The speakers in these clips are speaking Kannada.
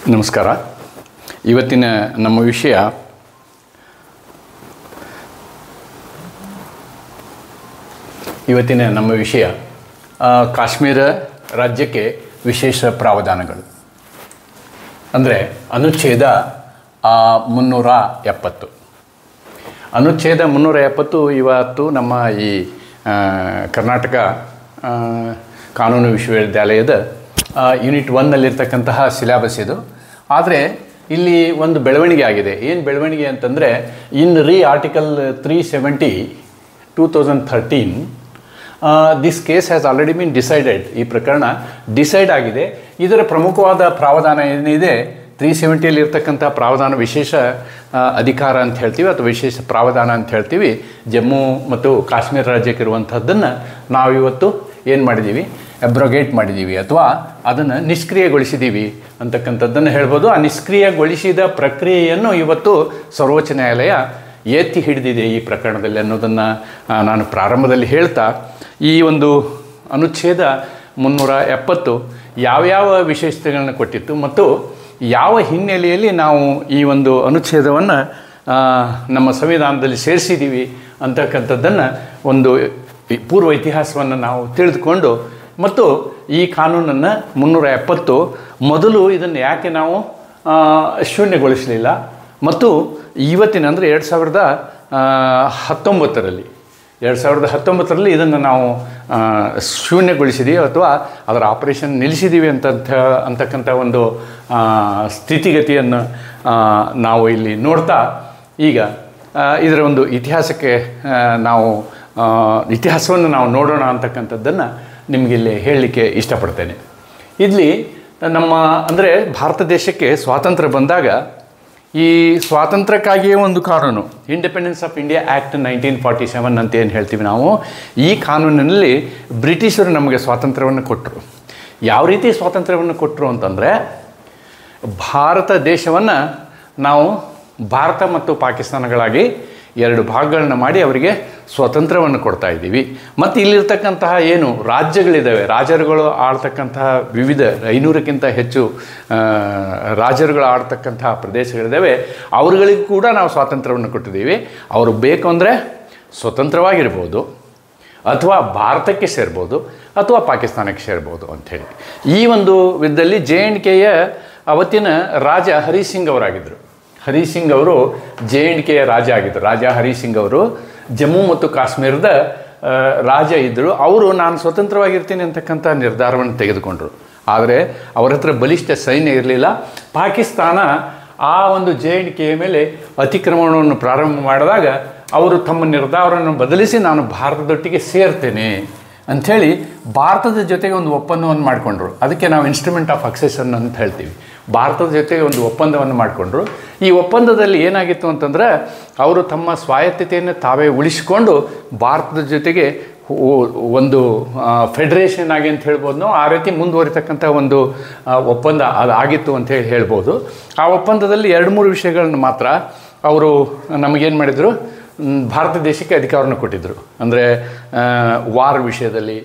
ನಮಸ್ಕಾರ. ಇವತ್ತಿನ ನಮ್ಮ ವಿಷಯ ಕಾಶ್ಮೀರ ರಾಜ್ಯಕ್ಕೆ ವಿಶೇಷ ಪ್ರಾವಧಾನಗಳು ಅಂದರೆ ಅನುಚ್ಛೇದ 370. ಅನುಚ್ಛೇದ 370 ಇವತ್ತು ನಮ್ಮ ಈ ಕರ್ನಾಟಕ ಕಾನೂನು ವಿಶ್ವವಿದ್ಯಾಲಯದ ಯೂನಿಟ್ 1ನಲ್ಲಿರ್ತಕ್ಕಂತಹ ಸಿಲೆಬಸ್ ಇದು. ಆದರೆ ಇಲ್ಲಿ ಒಂದು ಬೆಳವಣಿಗೆ ಆಗಿದೆ. ಏನು ಬೆಳವಣಿಗೆ ಅಂತಂದರೆ, in article 370 2013 this case has already been decided. ಈ ಪ್ರಕರಣ ಡಿಸೈಡ್ ಆಗಿದೆ. ಇದರ ಪ್ರಮುಖವಾದ ಪ್ರಾವಧಾನ ಏನಿದೆ, 370 ಇರ್ತಕ್ಕಂಥ ಪ್ರಾವಧಾನ ವಿಶೇಷ ಅಧಿಕಾರ ಅಂತ ಹೇಳ್ತೀವಿ ಅಥವಾ ವಿಶೇಷ ಪ್ರಾವಧಾನ ಅಂತ ಹೇಳ್ತೀವಿ. ಜಮ್ಮು ಮತ್ತು ಕಾಶ್ಮೀರ ರಾಜ್ಯಕ್ಕೆ ಇರುವಂಥದ್ದನ್ನು ನಾವಿವತ್ತು ಏನು ಮಾಡಿದ್ದೀವಿ, ಅಬ್ರೋಗೇಟ್ ಮಾಡಿದ್ದೀವಿ ಅಥವಾ ಅದನ್ನು ನಿಷ್ಕ್ರಿಯಗೊಳಿಸಿದ್ದೀವಿ ಅಂತಕ್ಕಂಥದ್ದನ್ನು ಹೇಳ್ಬೋದು. ಆ ನಿಷ್ಕ್ರಿಯಗೊಳಿಸಿದ ಪ್ರಕ್ರಿಯೆಯನ್ನು ಇವತ್ತು ಸರ್ವೋಚ್ಚ ನ್ಯಾಯಾಲಯ ಎತ್ತಿ ಹಿಡಿದಿದೆ ಈ ಪ್ರಕರಣದಲ್ಲಿ ಅನ್ನೋದನ್ನು ನಾನು ಪ್ರಾರಂಭದಲ್ಲಿ ಹೇಳ್ತಾ, ಈ ಒಂದು ಅನುಚ್ಛೇದ 370 ಯಾವ್ಯಾವ ವಿಶೇಷತೆಗಳನ್ನು ಕೊಟ್ಟಿತ್ತು ಮತ್ತು ಯಾವ ಹಿನ್ನೆಲೆಯಲ್ಲಿ ನಾವು ಈ ಒಂದು ಅನುಚ್ಛೇದವನ್ನು ನಮ್ಮ ಸಂವಿಧಾನದಲ್ಲಿ ಸೇರಿಸಿದ್ದೀವಿ ಅಂತಕ್ಕಂಥದ್ದನ್ನು ಒಂದು ಪೂರ್ವ ಇತಿಹಾಸವನ್ನು ನಾವು ತಿಳಿದುಕೊಂಡು, ಮತ್ತು ಈ ಕಾನೂನನ್ನು 370 ಮೊದಲು ಇದನ್ನು ಯಾಕೆ ನಾವು ಶೂನ್ಯಗೊಳಿಸಲಿಲ್ಲ ಮತ್ತು ಇವತ್ತಿನ ಅಂದರೆ 2019ರಲ್ಲಿ ಇದನ್ನು ನಾವು ಶೂನ್ಯಗೊಳಿಸಿದ್ದೀವಿ ಅಥವಾ ಅದರ ಆಪರೇಷನ್ ನಿಲ್ಲಿಸಿದ್ದೀವಿ ಅಂತಕ್ಕಂಥ ಒಂದು ಸ್ಥಿತಿಗತಿಯನ್ನು ನಾವು ಇಲ್ಲಿ ನೋಡ್ತಾ, ಈಗ ಇದರ ಒಂದು ಇತಿಹಾಸವನ್ನು ನಾವು ನೋಡೋಣ ಅಂತಕ್ಕಂಥದ್ದನ್ನು ನಿಮಗಿಲ್ಲಿ ಹೇಳಲಿಕ್ಕೆ ಇಷ್ಟಪಡ್ತೇನೆ. ಇಲ್ಲಿ ನಮ್ಮ ಅಂದರೆ ಭಾರತ ದೇಶಕ್ಕೆ ಸ್ವಾತಂತ್ರ್ಯ ಬಂದಾಗ ಈ ಸ್ವಾತಂತ್ರ್ಯಕ್ಕಾಗಿಯೇ ಒಂದು ಕಾನೂನು, ಇಂಡಿಪೆಂಡೆನ್ಸ್ ಆಫ್ ಇಂಡಿಯಾ ಆ್ಯಕ್ಟ್ 1947 ಅಂತ ಏನು ಹೇಳ್ತೀವಿ ನಾವು, ಈ ಕಾನೂನಿನಲ್ಲಿ ಬ್ರಿಟಿಷರು ನಮಗೆ ಸ್ವಾತಂತ್ರ್ಯವನ್ನು ಕೊಟ್ಟರು. ಯಾವ ರೀತಿ ಸ್ವಾತಂತ್ರ್ಯವನ್ನು ಕೊಟ್ಟರು ಅಂತಂದರೆ, ಭಾರತ ದೇಶವನ್ನು ನಾವು ಭಾರತ ಮತ್ತು ಪಾಕಿಸ್ತಾನಗಳಾಗಿ 2 ಭಾಗಗಳನ್ನ ಮಾಡಿ ಅವರಿಗೆ ಸ್ವಾತಂತ್ರ್ಯವನ್ನು ಕೊಡ್ತಾ ಇದ್ದೀವಿ. ಮತ್ತು ಇಲ್ಲಿರ್ತಕ್ಕಂತಹ ಏನು ರಾಜ್ಯಗಳಿದ್ದಾವೆ, ರಾಜರುಗಳು ಆಳ್ತಕ್ಕಂತಹ ವಿವಿಧ 500ಕ್ಕಿಂತ ಹೆಚ್ಚು ರಾಜರುಗಳು ಆಳ್ತಕ್ಕಂತಹ ಪ್ರದೇಶಗಳಿದ್ದಾವೆ, ಅವ್ರುಗಳಿಗೂ ಕೂಡ ನಾವು ಸ್ವಾತಂತ್ರ್ಯವನ್ನು ಕೊಟ್ಟಿದ್ದೀವಿ. ಅವರು ಬೇಕು ಅಂದರೆ ಸ್ವತಂತ್ರವಾಗಿರ್ಬೋದು ಅಥವಾ ಭಾರತಕ್ಕೆ ಸೇರ್ಬೋದು ಅಥವಾ ಪಾಕಿಸ್ತಾನಕ್ಕೆ ಸೇರ್ಬೋದು ಅಂಥೇಳಿ. ಈ ಒಂದು ವಿಧದಲ್ಲಿ JNKಯ ಅವತ್ತಿನ ರಾಜ ಹರಿ ಸಿಂಗ್ ಅವರಾಗಿದ್ದರು. ಹರಿ ಸಿಂಗ್ ಅವರು JNKಯ ರಾಜ ಆಗಿದ್ದರು. ರಾಜ ಹರಿ ಸಿಂಗ್ ಅವರು ಜಮ್ಮು ಮತ್ತು ಕಾಶ್ಮೀರದ ರಾಜ ಇದ್ದರು. ಅವರು ನಾನು ಸ್ವತಂತ್ರವಾಗಿರ್ತೀನಿ ಅಂತಕ್ಕಂಥ ನಿರ್ಧಾರವನ್ನು ತೆಗೆದುಕೊಂಡರು. ಆದರೆ ಅವರ ಹತ್ರ ಬಲಿಷ್ಠ ಸೈನ್ಯ ಇರಲಿಲ್ಲ. ಪಾಕಿಸ್ತಾನ ಆ ಒಂದು JNKಯ ಮೇಲೆ ಅತಿಕ್ರಮಣವನ್ನು ಪ್ರಾರಂಭ ಮಾಡಿದಾಗ ಅವರು ತಮ್ಮ ನಿರ್ಧಾರವನ್ನು ಬದಲಿಸಿ ನಾನು ಭಾರತದೊಟ್ಟಿಗೆ ಸೇರ್ತೇನೆ ಅಂಥೇಳಿ ಭಾರತದ ಜೊತೆಗೆ ಒಂದು ಒಪ್ಪಂದವನ್ನು ಮಾಡಿಕೊಂಡ್ರು. ಅದಕ್ಕೆ ನಾವು ಇನ್ಸ್ಟ್ರೂಮೆಂಟ್ ಆಫ್ ಅಕ್ಸೆಷನ್ ಅಂತ ಹೇಳ್ತೀವಿ. ಭಾರತದ ಜೊತೆಗೆ ಒಂದು ಒಪ್ಪಂದವನ್ನು ಮಾಡಿಕೊಂಡ್ರು. ಈ ಒಪ್ಪಂದದಲ್ಲಿ ಏನಾಗಿತ್ತು ಅಂತಂದರೆ, ಅವರು ತಮ್ಮ ಸ್ವಾಯತ್ತತೆಯನ್ನು ತಾವೇ ಉಳಿಸಿಕೊಂಡು ಭಾರತದ ಜೊತೆಗೆ ಒಂದು ಫೆಡರೇಷನ್ ಆಗಿ ಅಂತ ಹೇಳ್ಬೋದು ನಾವು, ಆ ರೀತಿ ಮುಂದುವರಿತಕ್ಕಂಥ ಒಂದು ಒಪ್ಪಂದ ಅದು ಆಗಿತ್ತು ಅಂತ ಹೇಳ್ಬೋದು. ಆ ಒಪ್ಪಂದದಲ್ಲಿ 2-3 ವಿಷಯಗಳನ್ನು ಮಾತ್ರ ಅವರು ನಮಗೇನು ಮಾಡಿದರು, ಭಾರತ ದೇಶಕ್ಕೆ ಅಧಿಕಾರವನ್ನು ಕೊಟ್ಟಿದ್ದರು. ಅಂದರೆ ವಾರ್ ವಿಷಯದಲ್ಲಿ,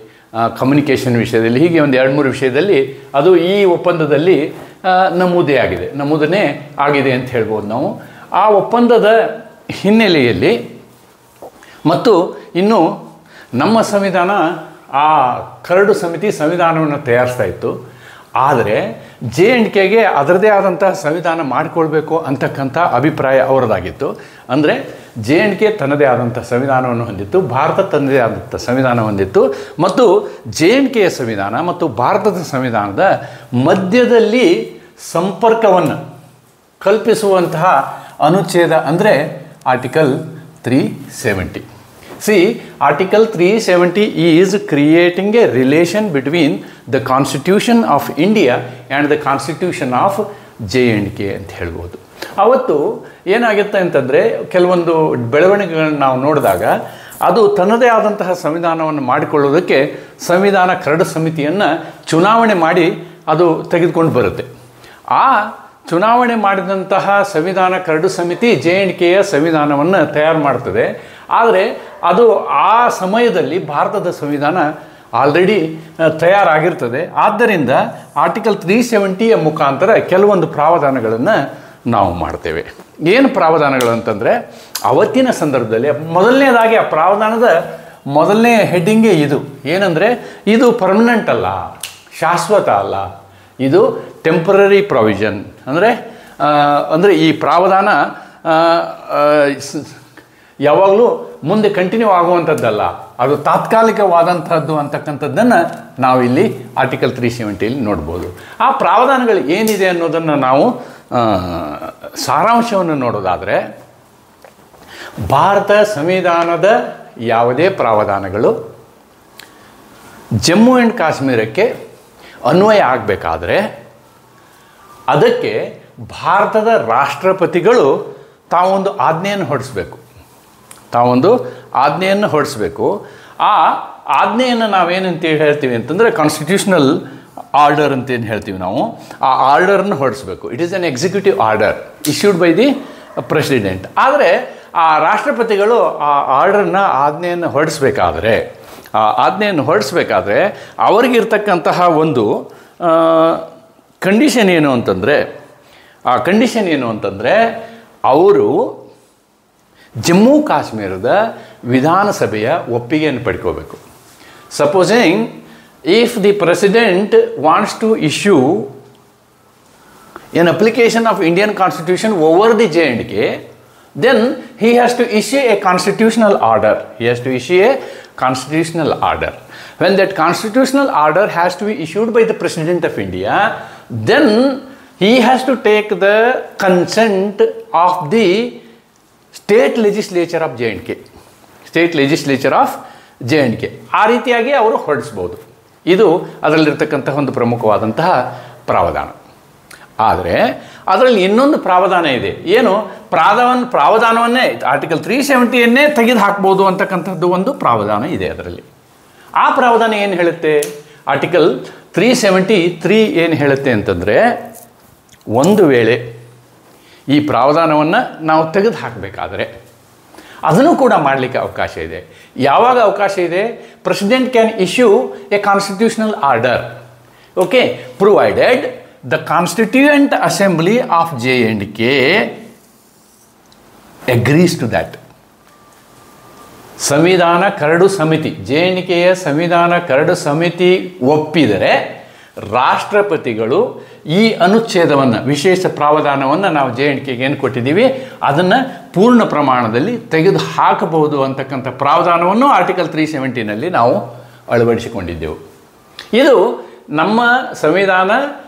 ಕಮ್ಯುನಿಕೇಷನ್ ವಿಷಯದಲ್ಲಿ, ಹೀಗೆ ಒಂದು 2-3 ವಿಷಯದಲ್ಲಿ ಅದು ಈ ಒಪ್ಪಂದದಲ್ಲಿ ನಮೂದನೆ ಆಗಿದೆ ಅಂತ ಹೇಳ್ಬೋದು ನಾವು. ಆ ಒಪ್ಪಂದದ ಹಿನ್ನೆಲೆಯಲ್ಲಿ ಮತ್ತು ಇನ್ನು ನಮ್ಮ ಸಂವಿಧಾನ, ಆ ಕರಡು ಸಮಿತಿ ಸಂವಿಧಾನವನ್ನು ತಯಾರಿಸ್ತಾ ಇತ್ತು. ಆದರೆ JNKಗೆ ಅದರದೇ ಆದಂಥ ಸಂವಿಧಾನ ಮಾಡಿಕೊಳ್ಬೇಕು ಅಂತಕ್ಕಂಥ ಅಭಿಪ್ರಾಯ ಅವರದಾಗಿತ್ತು. ಅಂದರೆ JNK ತನ್ನದೇ ಆದಂಥ ಸಂವಿಧಾನವನ್ನು ಹೊಂದಿತ್ತು, ಭಾರತ ತನ್ನದೇ ಆದಂಥ ಸಂವಿಧಾನ ಹೊಂದಿತ್ತು. ಮತ್ತು JNKಯ ಸಂವಿಧಾನ ಮತ್ತು ಭಾರತದ ಸಂವಿಧಾನದ ಮಧ್ಯದಲ್ಲಿ ಸಂಪರ್ಕವನ್ನು ಕಲ್ಪಿಸುವಂತಹ ಅನುಚ್ಛೇದ ಅಂದರೆ article 370. Article 370 is creating a relation between the Constitution of India and the Constitution of JNK ಅಂತ ಹೇಳ್ಬೋದು. ಅವತ್ತು ಏನಾಗುತ್ತೆ ಅಂತಂದರೆ, ಕೆಲವೊಂದು ಬೆಳವಣಿಗೆಗಳನ್ನು ನಾವು ನೋಡಿದಾಗ ಅದು ತನ್ನದೇ ಆದಂತಹ ಸಂವಿಧಾನವನ್ನು ಮಾಡಿಕೊಳ್ಳೋದಕ್ಕೆ ಸಂವಿಧಾನ ಕರಡು ಸಮಿತಿಯನ್ನು ಚುನಾವಣೆ ಮಾಡಿ ಅದು ತೆಗೆದುಕೊಂಡು ಬರುತ್ತೆ. ಆ ಚುನಾವಣೆ ಮಾಡಿದಂತಹ ಸಂವಿಧಾನ ಕರಡು ಸಮಿತಿ JNKಯ ಸಂವಿಧಾನವನ್ನು ತಯಾರು ಮಾಡ್ತದೆ. ಆದರೆ ಅದು ಆ ಸಮಯದಲ್ಲಿ ಭಾರತದ ಸಂವಿಧಾನ ಆಲ್ರೆಡಿ ತಯಾರಾಗಿರ್ತದೆ. ಆದ್ದರಿಂದ ಆರ್ಟಿಕಲ್ 370ಯ ಮುಖಾಂತರ ಕೆಲವೊಂದು ಪ್ರಾವಧಾನಗಳನ್ನು ನಾವು ಮಾಡ್ತೇವೆ. ಏನು ಪ್ರಾವಧಾನಗಳು ಅಂತಂದರೆ, ಅವತ್ತಿನ ಸಂದರ್ಭದಲ್ಲಿ ಮೊದಲನೇದಾಗಿ ಆ ಪ್ರಾವಧಾನದ ಮೊದಲನೇ ಹೆಡ್ಡಿಂಗೇ ಇದು. ಏನಂದರೆ, ಇದು ಪರ್ಮನೆಂಟ್ ಅಲ್ಲ, ಶಾಶ್ವತ ಅಲ್ಲ, ಇದು ಟೆಂಪರರಿ ಪ್ರಾವಿಷನ್. ಅಂದರೆ ಈ ಪ್ರಾವಧಾನ ಯಾವಾಗಲೂ ಮುಂದೆ ಕಂಟಿನ್ಯೂ ಆಗುವಂಥದ್ದಲ್ಲ, ಅದು ತಾತ್ಕಾಲಿಕವಾದಂಥದ್ದು ಅಂತಕ್ಕಂಥದ್ದನ್ನು ನಾವು ಇಲ್ಲಿ ಆರ್ಟಿಕಲ್ 370ಯಲ್ಲಿ ನೋಡ್ಬೋದು. ಆ ಪ್ರಾವಧಾನಗಳು ಏನಿದೆ ಅನ್ನೋದನ್ನು ನಾವು ಸಾರಾಂಶವನ್ನು ನೋಡೋದಾದರೆ, ಭಾರತ ಸಂವಿಧಾನದ ಯಾವುದೇ ಪ್ರಾವಧಾನಗಳು ಜಮ್ಮು ಆ್ಯಂಡ್ ಕಾಶ್ಮೀರಕ್ಕೆ ಅನ್ವಯ ಆಗಬೇಕಾದ್ರೆ ಅದಕ್ಕೆ ಭಾರತದ ರಾಷ್ಟ್ರಪತಿಗಳು ತಾವೊಂದು ಆಜ್ಞೆಯನ್ನು ಹೊರಡಿಸ್ಬೇಕು. ಆ ಆಜ್ಞೆಯನ್ನು ನಾವೇನಂತ ಹೇಳ್ತೀವಿ ಅಂತಂದರೆ ಕಾನ್ಸ್ಟಿಟ್ಯೂಷನಲ್ ಆರ್ಡರ್ ಅಂತೇನು ಹೇಳ್ತೀವಿ ನಾವು. ಆ ಆರ್ಡರನ್ನು ಹೊರಡಿಸ್ಬೇಕು. It is an executive order issued by the president. ಆದರೆ ಆ ರಾಷ್ಟ್ರಪತಿಗಳು ಆ ಆಜ್ಞೆಯನ್ನು ಹೊರಡಿಸ್ಬೇಕಾದ್ರೆ ಅವ್ರಿಗಿರ್ತಕ್ಕಂತಹ ಒಂದು ಕಂಡೀಷನ್ ಏನು ಅಂತಂದರೆ ಅವರು ಜಮ್ಮು ಕಾಶ್ಮೀರದ ವಿಧಾನಸಭೆಯ ಒಪ್ಪಿಗೆಯನ್ನು ಪಡ್ಕೋಬೇಕು. Supposing if the president wants to issue an application of Indian Constitution over the J&K, then he has to issue a constitutional order. When that constitutional order has to be issued by the President of India, then he has to take the consent of the state legislature of J&K. ಆ ರೀತಿಯಾಗಿ ಅವರು ಹೊರಡಿಸ್ಬೋದು. ಇದು ಅದರಲ್ಲಿರ್ತಕ್ಕಂತಹ ಒಂದು ಪ್ರಮುಖವಾದಂತಹ ಪ್ರಾವಧಾನ. ಆದರೆ ಅದರಲ್ಲಿ ಇನ್ನೊಂದು ಪ್ರಾವಧಾನ ಇದೆ. ಏನು ಪ್ರಾವಧಾನವನ್ನೇ ಆರ್ಟಿಕಲ್ 370ಯನ್ನೇ ತೆಗೆದು ಹಾಕ್ಬೋದು ಅಂತಕ್ಕಂಥದ್ದು ಒಂದು ಪ್ರಾವಧಾನ ಇದೆ ಅದರಲ್ಲಿ. ಆ ಪ್ರಾವಧಾನ ಏನು ಹೇಳುತ್ತೆ? ಆರ್ಟಿಕಲ್ 373 ಏನು ಹೇಳುತ್ತೆ ಅಂತಂದರೆ, ಒಂದು ವೇಳೆ ಈ ಪ್ರಾವಧಾನವನ್ನು ನಾವು ತೆಗೆದು ಹಾಕಬೇಕಾದ್ರೆ ಅದನ್ನು ಕೂಡ ಮಾಡಲಿಕ್ಕೆ ಅವಕಾಶ ಇದೆ. ಯಾವಾಗ ಅವಕಾಶ ಇದೆ? President can issue A constitutional order, okay, provided the Constituent Assembly of J&K agrees to that. ಸಂವಿಧಾನ ಕರಡು ಸಮಿತಿ, J&Kಯ ಸಂವಿಧಾನ ಕರಡು ಸಮಿತಿ ಒಪ್ಪಿದರೆ ರಾಷ್ಟ್ರಪತಿಗಳು ಈ ಅನುಚ್ಛೇದವನ್ನು, ವಿಶೇಷ ಪ್ರಾವಧಾನವನ್ನು ನಾವು J&Kಗೆ ಏನು ಕೊಟ್ಟಿದ್ದೀವಿ ಅದನ್ನು ಪೂರ್ಣ ಪ್ರಮಾಣದಲ್ಲಿ ತೆಗೆದು ಹಾಕಬಹುದು ಅಂತಕ್ಕಂಥ ಪ್ರಾವಧಾನವನ್ನು ಆರ್ಟಿಕಲ್ 370ನಲ್ಲಿ ನಾವು ಅಳವಡಿಸಿಕೊಂಡಿದ್ದೆವು. ಇದು ನಮ್ಮ ಸಂವಿಧಾನ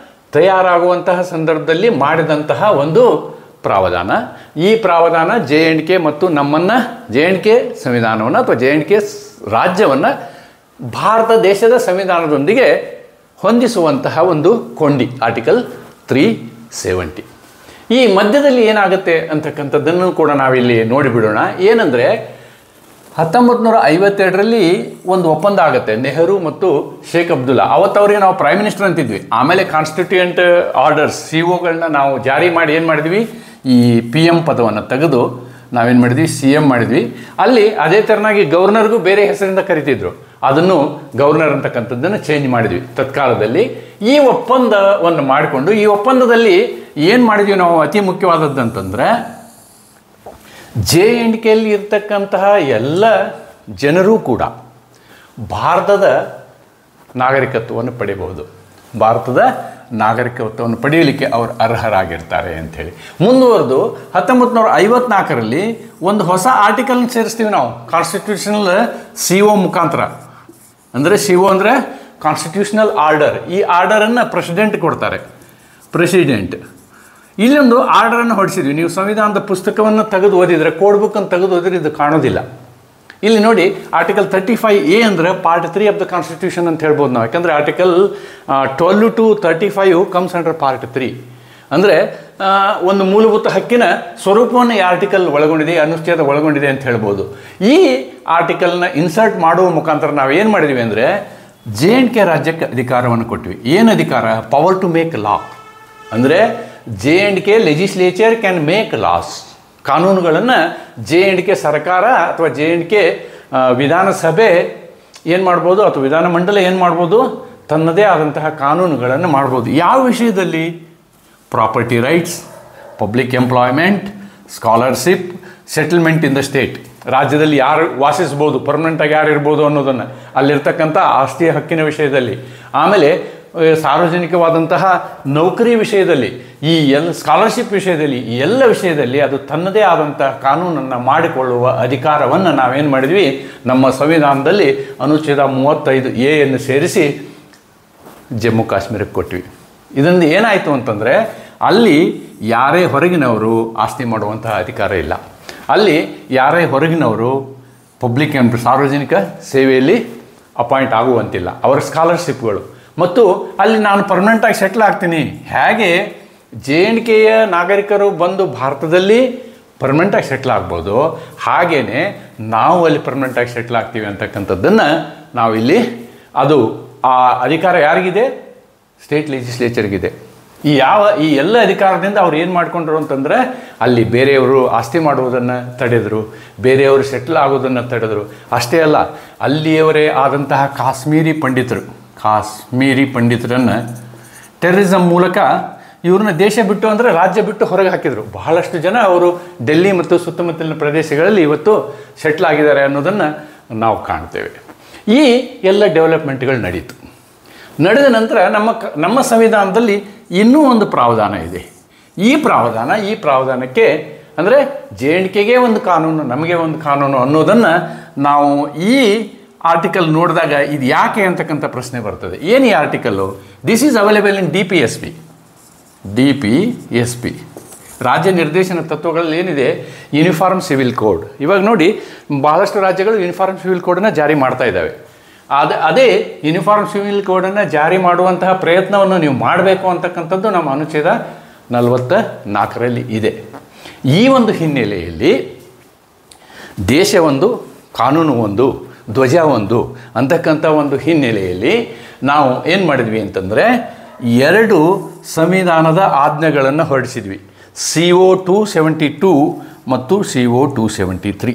ತಯಾರಾಗುವಂತಹ ಸಂದರ್ಭದಲ್ಲಿ ಮಾಡಿದಂತಹ ಒಂದು ಪ್ರಾವಧಾನ. ಈ ಪ್ರಾವಧಾನ J&K ಮತ್ತು ನಮ್ಮನ್ನು J&K ಸಂವಿಧಾನವನ್ನು ಅಥವಾ J&K ರಾಜ್ಯವನ್ನು ಭಾರತ ದೇಶದ ಸಂವಿಧಾನದೊಂದಿಗೆ ಹೊಂದಿಸುವಂತಹ ಒಂದು ಕೊಂಡಿ ಆರ್ಟಿಕಲ್ 370. ಈ ಮಧ್ಯದಲ್ಲಿ ಏನಾಗುತ್ತೆ ಅಂತಕ್ಕಂಥದ್ದನ್ನು ಕೂಡ ನಾವಿಲ್ಲಿ ನೋಡಿಬಿಡೋಣ. ಏನಂದರೆ 1952ರಲ್ಲಿ ಒಂದು ಒಪ್ಪಂದ ಆಗುತ್ತೆ, ನೆಹರು ಮತ್ತು ಶೇಖ್ ಅಬ್ದುಲ್ಲಾ. ಅವತ್ತವರಿಗೆ ನಾವು ಪ್ರೈಮ್ ಮಿನಿಸ್ಟರ್ ಅಂತಿದ್ವಿ. ಆಮೇಲೆ ಕಾನ್ಸ್ಟಿಟ್ಯೂಯೆಂಟ್ ಆರ್ಡರ್ಸ್ COಗಳನ್ನ ನಾವು ಜಾರಿ ಮಾಡಿ ಏನು ಮಾಡಿದ್ವಿ, ಈ PM ಪದವನ್ನು ತೆಗೆದು ನಾವೇನು ಮಾಡಿದ್ವಿ, CM ಮಾಡಿದ್ವಿ. ಅಲ್ಲಿ ಅದೇ ಥರನಾಗಿ ಗವರ್ನರ್ಗೂ ಬೇರೆ ಹೆಸರಿಂದ ಕರಿತಿದ್ರು, ಅದನ್ನು ಗವರ್ನರ್ ಅಂತಕ್ಕಂಥದ್ದನ್ನು ಚೇಂಜ್ ಮಾಡಿದ್ವಿ ತತ್ಕಾಲದಲ್ಲಿ. ಈ ಒಪ್ಪಂದವನ್ನು ಮಾಡಿಕೊಂಡು ಈ ಒಪ್ಪಂದದಲ್ಲಿ ಏನು ಮಾಡಿದ್ವಿ ನಾವು, ಅತಿ ಮುಖ್ಯವಾದದ್ದು ಅಂತಂದರೆ J&Kಯಲ್ಲಿ ಇರ್ತಕ್ಕಂತಹ ಎಲ್ಲ ಜನರೂ ಕೂಡ ಭಾರತದ ನಾಗರಿಕತ್ವವನ್ನು ಪಡೆಯಬಹುದು, ಭಾರತದ ನಾಗರಿಕತ್ವವನ್ನು ಪಡೆಯಲಿಕ್ಕೆ ಅವರು ಅರ್ಹರಾಗಿರ್ತಾರೆ ಅಂಥೇಳಿ ಮುಂದುವರೆದು 1954ರಲ್ಲಿ ಒಂದು ಹೊಸ ಆರ್ಟಿಕಲ್ನ ಸೇರಿಸ್ತೀವಿ ನಾವು ಕಾನ್ಸ್ಟಿಟ್ಯೂಷನಲ್ CO ಮುಖಾಂತರ. ಅಂದರೆ CO ಅಂದರೆ ಕಾನ್ಸ್ಟಿಟ್ಯೂಷನಲ್ ಆರ್ಡರ್. ಈ ಆರ್ಡರನ್ನು ಪ್ರೆಸಿಡೆಂಟ್ ಕೊಡ್ತಾರೆ. ಇಲ್ಲೊಂದು ಆರ್ಡರನ್ನು ಹೊರಡಿಸಿದ್ವಿ. ನೀವು ಸಂವಿಧಾನದ ಪುಸ್ತಕವನ್ನು ತೆಗೆದು ಓದಿದರೆ, ಕೋಡ್ ಬುಕ್ಕನ್ನು ತೆಗೆದು ಓದಿದ್ರೆ ಇದು ಕಾಣೋದಿಲ್ಲ. ಇಲ್ಲಿ ನೋಡಿ, ಆರ್ಟಿಕಲ್ 35A ಅಂದರೆ ಪಾರ್ಟ್ 3 ಆಫ್ ದ ಕಾನ್ಸ್ಟಿಟ್ಯೂಷನ್ ಅಂತ ಹೇಳ್ಬೋದು ನಾವು. ಯಾಕಂದರೆ article 12 to 35 comes under part 3. ಅಂದರೆ ಒಂದು ಮೂಲಭೂತ ಹಕ್ಕಿನ ಸ್ವರೂಪವನ್ನು ಈ ಆರ್ಟಿಕಲ್ ಒಳಗೊಂಡಿದೆ, ಅನುಚ್ಛೇದ ಒಳಗೊಂಡಿದೆ ಅಂತ ಹೇಳ್ಬೋದು. ಈ ಆರ್ಟಿಕಲ್ನ ಇನ್ಸರ್ಟ್ ಮಾಡುವ ಮುಖಾಂತರ ನಾವು ಏನು ಮಾಡಿದ್ವಿ ಅಂದರೆ J&K ರಾಜ್ಯಕ್ಕೆ ಅಧಿಕಾರವನ್ನು ಕೊಟ್ವಿ. ಏನು ಅಧಿಕಾರ? ಪವರ್ ಟು ಮೇಕ್ ಲಾ. ಅಂದರೆ J&K legislature can make loss. ಕಾನೂನುಗಳನ್ನು J&K ಸರ್ಕಾರ ಅಥವಾ J&K ವಿಧಾನಸಭೆ ಏನು ಮಾಡ್ಬೋದು, ಅಥವಾ ವಿಧಾನಮಂಡಲ ಏನು ಮಾಡ್ಬೋದು, ತನ್ನದೇ ಆದಂತಹ ಕಾನೂನುಗಳನ್ನು ಮಾಡ್ಬೋದು. ಯಾವ ವಿಷಯದಲ್ಲಿ? Property rights, public employment, scholarship, settlement in the state. ರಾಜ್ಯದಲ್ಲಿ ಯಾರು ವಾಸಿಸ್ಬೋದು, ಪರ್ಮನೆಂಟಾಗಿ ಯಾರು ಇರ್ಬೋದು ಅನ್ನೋದನ್ನು, ಅಲ್ಲಿರ್ತಕ್ಕಂಥ ಆಸ್ತಿ ಹಕ್ಕಿನ ವಿಷಯದಲ್ಲಿ, ಆಮೇಲೆ ಸಾರ್ವಜನಿಕವಾದಂತಹ ನೌಕರಿ ವಿಷಯದಲ್ಲಿ, ಈ ಸ್ಕಾಲರ್ಶಿಪ್ ವಿಷಯದಲ್ಲಿ, ಈ ಎಲ್ಲ ವಿಷಯದಲ್ಲಿ ಅದು ತನ್ನದೇ ಆದಂತಹ ಕಾನೂನನ್ನು ಮಾಡಿಕೊಳ್ಳುವ ಅಧಿಕಾರವನ್ನು ನಾವೇನು ಮಾಡಿದ್ವಿ, ನಮ್ಮ ಸಂವಿಧಾನದಲ್ಲಿ ಅನುಚ್ಛೇದ 35A ಸೇರಿಸಿ ಜಮ್ಮು ಕಾಶ್ಮೀರಕ್ಕೆ ಕೊಟ್ವಿ. ಇದರಿಂದ ಏನಾಯಿತು ಅಂತಂದರೆ, ಅಲ್ಲಿ ಯಾರೇ ಹೊರಗಿನವರು ಆಸ್ತಿ ಮಾಡುವಂತಹ ಅಧಿಕಾರ ಇಲ್ಲ. ಅಲ್ಲಿ ಯಾರೇ ಹೊರಗಿನವರು ಪಬ್ಲಿಕ್ ಸಾರ್ವಜನಿಕ ಸೇವೆಯಲ್ಲಿ ಅಪಾಯಿಂಟ್ ಆಗುವಂತಿಲ್ಲ. ಅವರ ಸ್ಕಾಲರ್ಶಿಪ್ಗಳು ಮತ್ತು ಅಲ್ಲಿ ನಾನು ಪರ್ಮನೆಂಟಾಗಿ ಸೆಟ್ಲ್ ಆಗ್ತೀನಿ. ಹೇಗೆ JNKಯ ನಾಗರಿಕರು ಬಂದು ಭಾರತದಲ್ಲಿ ಪರ್ಮನೆಂಟಾಗಿ ಸೆಟ್ಲ್ ಆಗ್ಬೋದು, ಹಾಗೆಯೇ ನಾವು ಅಲ್ಲಿ ಪರ್ಮನೆಂಟಾಗಿ ಸೆಟ್ಲ್ ಆಗ್ತೀವಿ ಅಂತಕ್ಕಂಥದ್ದನ್ನು ನಾವಿಲ್ಲಿ, ಅದು ಆ ಅಧಿಕಾರ ಯಾರಿಗಿದೆ? ಸ್ಟೇಟ್ ಲೆಜಿಸ್ಲೇಚರ್ಗಿದೆ. ಈ ಎಲ್ಲ ಅಧಿಕಾರದಿಂದ ಅವ್ರು ಏನು ಮಾಡಿಕೊಂಡ್ರು ಅಂತಂದರೆ, ಅಲ್ಲಿ ಬೇರೆಯವರು ಆಸ್ತಿ ಮಾಡುವುದನ್ನು ತಡೆದರು, ಬೇರೆಯವರು ಸೆಟ್ಲ್ ಆಗೋದನ್ನು ತಡೆದರು. ಅಷ್ಟೇ ಅಲ್ಲ, ಅಲ್ಲಿಯವರೇ ಆದಂತಹ ಕಾಶ್ಮೀರಿ ಪಂಡಿತರನ್ನು ಟೆರರಿಸಮ್ ಮೂಲಕ ಇವ್ರನ್ನ ದೇಶ ಬಿಟ್ಟು ಅಂದರೆ ರಾಜ್ಯ ಬಿಟ್ಟು ಹೊರಗೆ ಹಾಕಿದರು. ಬಹಳಷ್ಟು ಜನ ಅವರು ಡೆಲ್ಲಿ ಮತ್ತು ಸುತ್ತಮುತ್ತಲಿನ ಪ್ರದೇಶಗಳಲ್ಲಿ ಇವತ್ತು ಸೆಟ್ಲ್ ಆಗಿದ್ದಾರೆ ಅನ್ನೋದನ್ನು ನಾವು ಕಾಣ್ತೇವೆ. ಈ ಎಲ್ಲ ಡೆವಲಪ್ಮೆಂಟ್ಗಳು ನಡೀತು. ನಡೆದ ನಂತರ ನಮ್ಮ ಸಂವಿಧಾನದಲ್ಲಿ ಇನ್ನೂ ಒಂದು ಪ್ರಾವಧಾನ ಇದೆ. ಈ ಪ್ರಾವಧಾನಕ್ಕೆ ಅಂದರೆ JNKಗೆ ಒಂದು ಕಾನೂನು, ನಮಗೆ ಒಂದು ಕಾನೂನು ಅನ್ನೋದನ್ನು ನಾವು ಈ ಆರ್ಟಿಕಲ್ ನೋಡಿದಾಗ ಇದು ಯಾಕೆ ಅಂತಕ್ಕಂಥ ಪ್ರಶ್ನೆ ಬರ್ತದೆ. ಏನು ಈ article? This is available in DPSP ರಾಜ್ಯ ನಿರ್ದೇಶನ ತತ್ವಗಳಲ್ಲಿ ಏನಿದೆ, ಯೂನಿಫಾರ್ಮ್ ಸಿವಿಲ್ ಕೋಡ್. ಇವಾಗ ನೋಡಿ, ಭಾಳಷ್ಟು ರಾಜ್ಯಗಳು ಯೂನಿಫಾರ್ಮ್ ಸಿವಿಲ್ ಕೋಡನ್ನು ಜಾರಿ ಮಾಡ್ತಾ ಇದ್ದಾವೆ. ಅದೇ ಯೂನಿಫಾರ್ಮ್ ಸಿವಿಲ್ ಕೋಡನ್ನು ಜಾರಿ ಮಾಡುವಂತಹ ಪ್ರಯತ್ನವನ್ನು ನೀವು ಮಾಡಬೇಕು ಅಂತಕ್ಕಂಥದ್ದು ನಮ್ಮ ಅನುಚ್ಛೇದ 44ರಲ್ಲಿ ಇದೆ. ಈ ಒಂದು ಹಿನ್ನೆಲೆಯಲ್ಲಿ ದೇಶ ಒಂದು, ಕಾನೂನು ಒಂದು, ಧ್ವಜ ಒಂದು ಅಂತಕ್ಕಂಥ ಒಂದು ಹಿನ್ನೆಲೆಯಲ್ಲಿ ನಾವು ಏನು ಮಾಡಿದ್ವಿ ಅಂತಂದರೆ, 2 ಸಂವಿಧಾನದ ಆಜ್ಞೆಗಳನ್ನು ಹೊರಡಿಸಿದ್ವಿ. CO 272 ಮತ್ತು CO 273.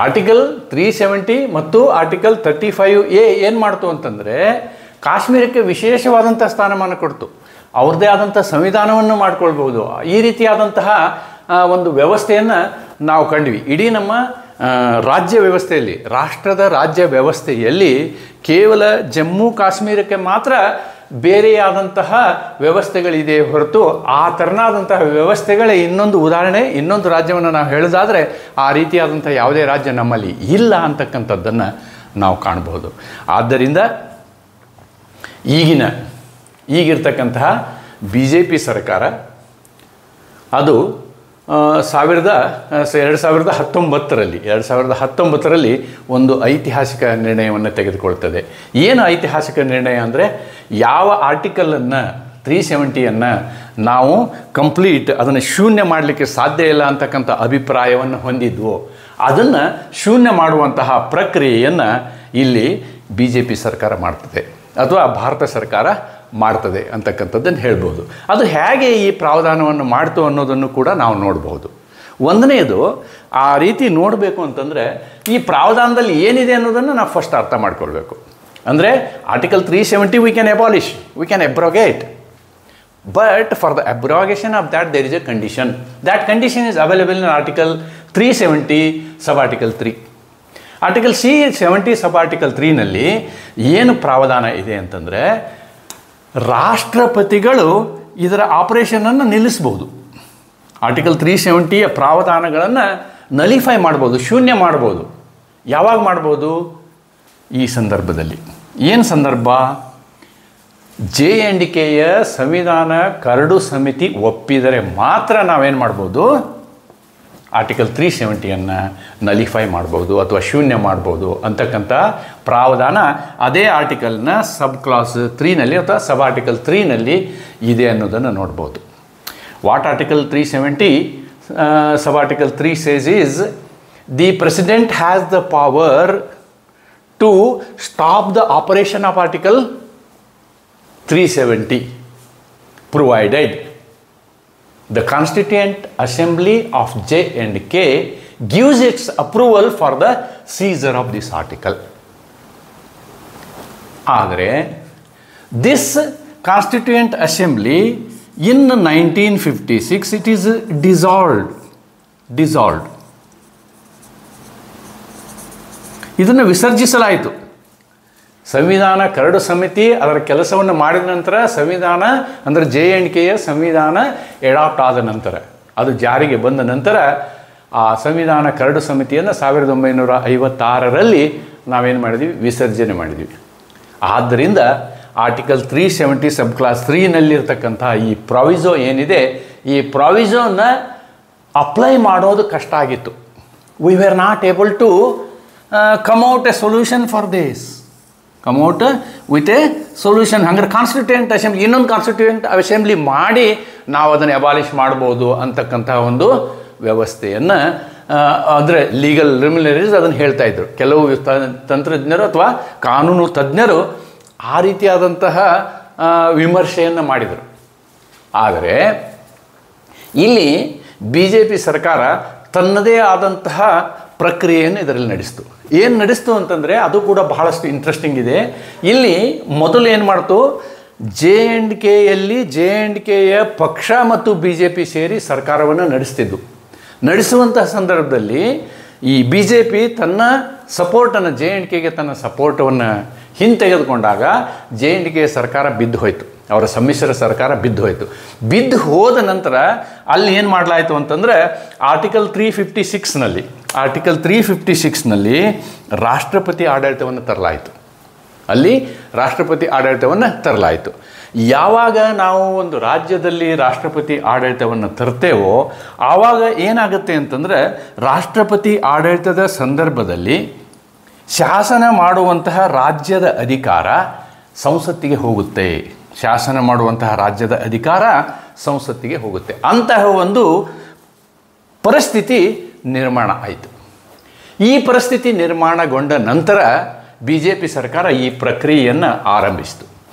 ಆರ್ಟಿಕಲ್ 370 ಮತ್ತು ಆರ್ಟಿಕಲ್ 35A ಏನು ಮಾಡ್ತು ಅಂತಂದರೆ, ಕಾಶ್ಮೀರಕ್ಕೆ ವಿಶೇಷವಾದಂಥ ಸ್ಥಾನಮಾನ ಕೊಡ್ತು. ಅವ್ರದ್ದೇ ಆದಂಥ ಸಂವಿಧಾನವನ್ನು ಮಾಡ್ಕೊಳ್ಬೋದು. ಈ ರೀತಿಯಾದಂತಹ ಒಂದು ವ್ಯವಸ್ಥೆಯನ್ನು ನಾವು ಕಂಡ್ವಿ. ಇಡೀ ನಮ್ಮ ರಾಜ್ಯ ವ್ಯವಸ್ಥೆಯಲ್ಲಿ, ರಾಷ್ಟ್ರದ ರಾಜ್ಯ ವ್ಯವಸ್ಥೆಯಲ್ಲಿ ಕೇವಲ ಜಮ್ಮು ಕಾಶ್ಮೀರಕ್ಕೆ ಮಾತ್ರ ಬೇರೆಯಾದಂತಹ ವ್ಯವಸ್ಥೆಗಳಿದೆ ಹೊರತು, ಆ ಥರನಾದಂತಹ ವ್ಯವಸ್ಥೆಗಳೇ ಇನ್ನೊಂದು ಉದಾಹರಣೆ, ಇನ್ನೊಂದು ರಾಜ್ಯವನ್ನು ನಾವು ಹೇಳೋದಾದರೆ ಆ ರೀತಿಯಾದಂಥ ಯಾವುದೇ ರಾಜ್ಯ ನಮ್ಮಲ್ಲಿ ಇಲ್ಲ ಅಂತಕ್ಕಂಥದ್ದನ್ನು ನಾವು ಕಾಣಬಹುದು. ಆದ್ದರಿಂದ ಈಗಿರ್ತಕ್ಕಂತಹ BJP ಸರ್ಕಾರ ಅದು 2019ರಲ್ಲಿ ಒಂದು ಐತಿಹಾಸಿಕ ನಿರ್ಣಯವನ್ನು ತೆಗೆದುಕೊಳ್ತದೆ. ಏನು ಐತಿಹಾಸಿಕ ನಿರ್ಣಯ ಅಂದರೆ, ಯಾವ ಆರ್ಟಿಕಲನ್ನು 370ಯನ್ನು ನಾವು ಅದನ್ನು ಶೂನ್ಯ ಮಾಡಲಿಕ್ಕೆ ಸಾಧ್ಯ ಇಲ್ಲ ಅಂತಕ್ಕಂಥ ಅಭಿಪ್ರಾಯವನ್ನು ಹೊಂದಿದ್ವೋ, ಅದನ್ನು ಶೂನ್ಯ ಮಾಡುವಂತಹ ಪ್ರಕ್ರಿಯೆಯನ್ನು ಇಲ್ಲಿ BJP ಸರ್ಕಾರ ಮಾಡ್ತದೆ, ಅಥವಾ ಭಾರತ ಸರ್ಕಾರ ಮಾಡ್ತದೆ ಅಂತಕ್ಕಂಥದ್ದನ್ನು ಹೇಳ್ಬೋದು. ಅದು ಹೇಗೆ ಈ ಪ್ರಾವಧಾನವನ್ನು ಮಾಡ್ತು ಅನ್ನೋದನ್ನು ಕೂಡ ನಾವು ನೋಡ್ಬೋದು. ಒಂದನೇದು, ಆ ರೀತಿ ನೋಡಬೇಕು ಅಂತಂದರೆ ಈ ಪ್ರಾವಧಾನದಲ್ಲಿ ಏನಿದೆ ಅನ್ನೋದನ್ನು ನಾವು ಫಸ್ಟ್ ಅರ್ಥ ಮಾಡ್ಕೊಳ್ಬೇಕು. ಅಂದರೆ article 370 we can abrogate, but for the abrogation of that there is a condition. That condition is available in article 370 sub-article 3. Article 370 sub-article 3ನಲ್ಲಿ ಏನು ಪ್ರಾವಧಾನ ಇದೆ ಅಂತಂದರೆ, ರಾಷ್ಟ್ರಪತಿಗಳು ಇದರ ಆಪರೇಷನನ್ನು ನಿಲ್ಲಿಸ್ಬೋದು. ಆರ್ಟಿಕಲ್ 370ಯ ಪ್ರಾವಧಾನಗಳನ್ನು ನಲಿಫೈ ಮಾಡ್ಬೋದು, ಶೂನ್ಯ ಮಾಡ್ಬೋದು. ಯಾವಾಗ ಮಾಡ್ಬೋದು? ಈ ಸಂದರ್ಭದಲ್ಲಿ. ಏನು ಸಂದರ್ಭ? JNKಯ ಸಂವಿಧಾನ ಕರಡು ಸಮಿತಿ ಒಪ್ಪಿದರೆ ಮಾತ್ರ ನಾವೇನು ಮಾಡ್ಬೋದು? ಆರ್ಟಿಕಲ್ 370ಯನ್ನು ನಲಿಫೈ ಮಾಡ್ಬೋದು ಅಥವಾ ಶೂನ್ಯ ಮಾಡ್ಬೋದು ಅಂತಕ್ಕಂಥ ಪ್ರಾವಧಾನ ಅದೇ ಆರ್ಟಿಕಲ್ನ ಸಬ್ ಕ್ಲಾಸ್ 3ನಲ್ಲಿ ಅಥವಾ ಸಬ್ ಆರ್ಟಿಕಲ್ 3ನಲ್ಲಿ ಇದೆ ಅನ್ನೋದನ್ನು ನೋಡ್ಬೋದು. What article 370 sub article 3 says is, the president has the power to stop the operation of article 370 provided the Constituent Assembly of J&K gives its approval for the seizure of this article. ಆದರೆ this Constituent Assembly in 1956 it is dissolved. ಇದನ್ನು ವಿಸರ್ಜಿಸಲಾಯಿತು. ಸಂವಿಧಾನ ಕರಡು ಸಮಿತಿ ಅದರ ಕೆಲಸವನ್ನು ಮಾಡಿದ ನಂತರ ಸಂವಿಧಾನ ಅಂದರೆ JNKಯ ಸಂವಿಧಾನ ಎಡಾಪ್ಟ್ ಆದ ನಂತರ ಅದು ಜಾರಿಗೆ ಬಂದ ನಂತರ ಆ ಸಂವಿಧಾನ ಕರಡು ಸಮಿತಿಯನ್ನು 1956ರಲ್ಲಿ ನಾವೇನು ಮಾಡಿದ್ವಿ, ವಿಸರ್ಜನೆ ಮಾಡಿದ್ವಿ. ಆದ್ದರಿಂದ ಆರ್ಟಿಕಲ್ 370 ಸಬ್ ಕ್ಲಾಸ್ 3ನಲ್ಲಿರ್ತಕ್ಕಂಥ ಈ ಪ್ರಾವಿಸೋ ಏನಿದೆ, ಈ ಪ್ರಾವಿಸೋನ ಅಪ್ಲೈ ಮಾಡೋದು ಕಷ್ಟ ಆಗಿತ್ತು. We were not able to come out a solution for this, come out with a solution. ಹಂಗಾರೆ ಕಾನ್ಸ್ಟಿಟ್ಯೂಯೆಂಟ್ ಅಸೆಂಬ್ಲಿ, ಇನ್ನೊಂದು ಕಾನ್ಸ್ಟಿಟ್ಯೂಯೆಂಟ್ ಅಸೆಂಬ್ಲಿ ಮಾಡಿ ನಾವು ಅದನ್ನು ಅಬಾಲಿಷ್ ಮಾಡ್ಬೋದು ಅಂತಕ್ಕಂಥ ಒಂದು ವ್ಯವಸ್ಥೆಯನ್ನು ಅಂದರೆ ಲೀಗಲ್ ರಿಮಿನರೀಸ್ ಅದನ್ನು ಹೇಳ್ತಾ ಇದ್ರು. ಕೆಲವು ತಂತ್ರಜ್ಞರು ಅಥವಾ ಕಾನೂನು ತಜ್ಞರು ಆ ರೀತಿಯಾದಂತಹ ವಿಮರ್ಶೆಯನ್ನು ಮಾಡಿದರು. ಆದರೆ ಇಲ್ಲಿ BJP ಸರ್ಕಾರ ತನ್ನದೇ ಆದಂತಹ ಪ್ರಕ್ರಿಯೆಯನ್ನು ಇದರಲ್ಲಿ ನಡೆಸ್ತು. ಏನು ನಡೆಸ್ತು ಅಂತಂದರೆ ಅದು ಕೂಡ ಬಹಳಷ್ಟು ಇಂಟ್ರೆಸ್ಟಿಂಗ್ ಇದೆ. ಇಲ್ಲಿ ಮೊದಲು ಏನು ಮಾಡ್ತು, JNKಯ ಪಕ್ಷ ಮತ್ತು BJP ಸೇರಿ ಸರ್ಕಾರವನ್ನು ನಡೆಸ್ತಿದ್ದು. ನಡೆಸುವಂತಹ ಸಂದರ್ಭದಲ್ಲಿ ಈ BJP ತನ್ನ ಸಪೋರ್ಟನ್ನು JNKಗೆ ತನ್ನ ಸಪೋರ್ಟವನ್ನು ಹಿಂತೆಗೆದುಕೊಂಡಾಗ JNK ಸರ್ಕಾರ ಬಿದ್ದು ಹೋಯಿತು, ಅವರ ಸಮ್ಮಿಶ್ರ ಸರ್ಕಾರ ಬಿದ್ದು ಹೋಯಿತು. ಬಿದ್ದು ಹೋದ ನಂತರ ಅಲ್ಲಿ ಏನು ಮಾಡಲಾಯಿತು ಅಂತಂದರೆ ಆರ್ಟಿಕಲ್ 356ನಲ್ಲಿ ರಾಷ್ಟ್ರಪತಿ ಆಡಳಿತವನ್ನು ತರಲಾಯಿತು. ಅಲ್ಲಿ ರಾಷ್ಟ್ರಪತಿ ಆಡಳಿತವನ್ನು ತರಲಾಯಿತು. ಯಾವಾಗ ನಾವು ಒಂದು ರಾಜ್ಯದಲ್ಲಿ ರಾಷ್ಟ್ರಪತಿ ಆಡಳಿತವನ್ನು ತರ್ತೇವೋ ಆವಾಗ ಏನಾಗುತ್ತೆ ಅಂತಂದರೆ ರಾಷ್ಟ್ರಪತಿ ಆಡಳಿತದ ಸಂದರ್ಭದಲ್ಲಿ ಶಾಸನ ಮಾಡುವಂತಹ ರಾಜ್ಯದ ಅಧಿಕಾರ ಸಂಸತ್ತಿಗೆ ಹೋಗುತ್ತೆ. ಶಾಸನ ಮಾಡುವಂತಹ ರಾಜ್ಯದ ಅಧಿಕಾರ ಸಂಸತ್ತಿಗೆ ಹೋಗುತ್ತೆ. ಅಂತಹ ಒಂದು ಪರಿಸ್ಥಿತಿ ನಿರ್ಮಾಣ ಆಯಿತು. ಈ ಪರಿಸ್ಥಿತಿ ನಿರ್ಮಾಣಗೊಂಡ ನಂತರ BJP ಸರ್ಕಾರ ಈ ಪ್ರಕ್ರಿಯೆಯನ್ನು ಆರಂಭಿಸಿತು.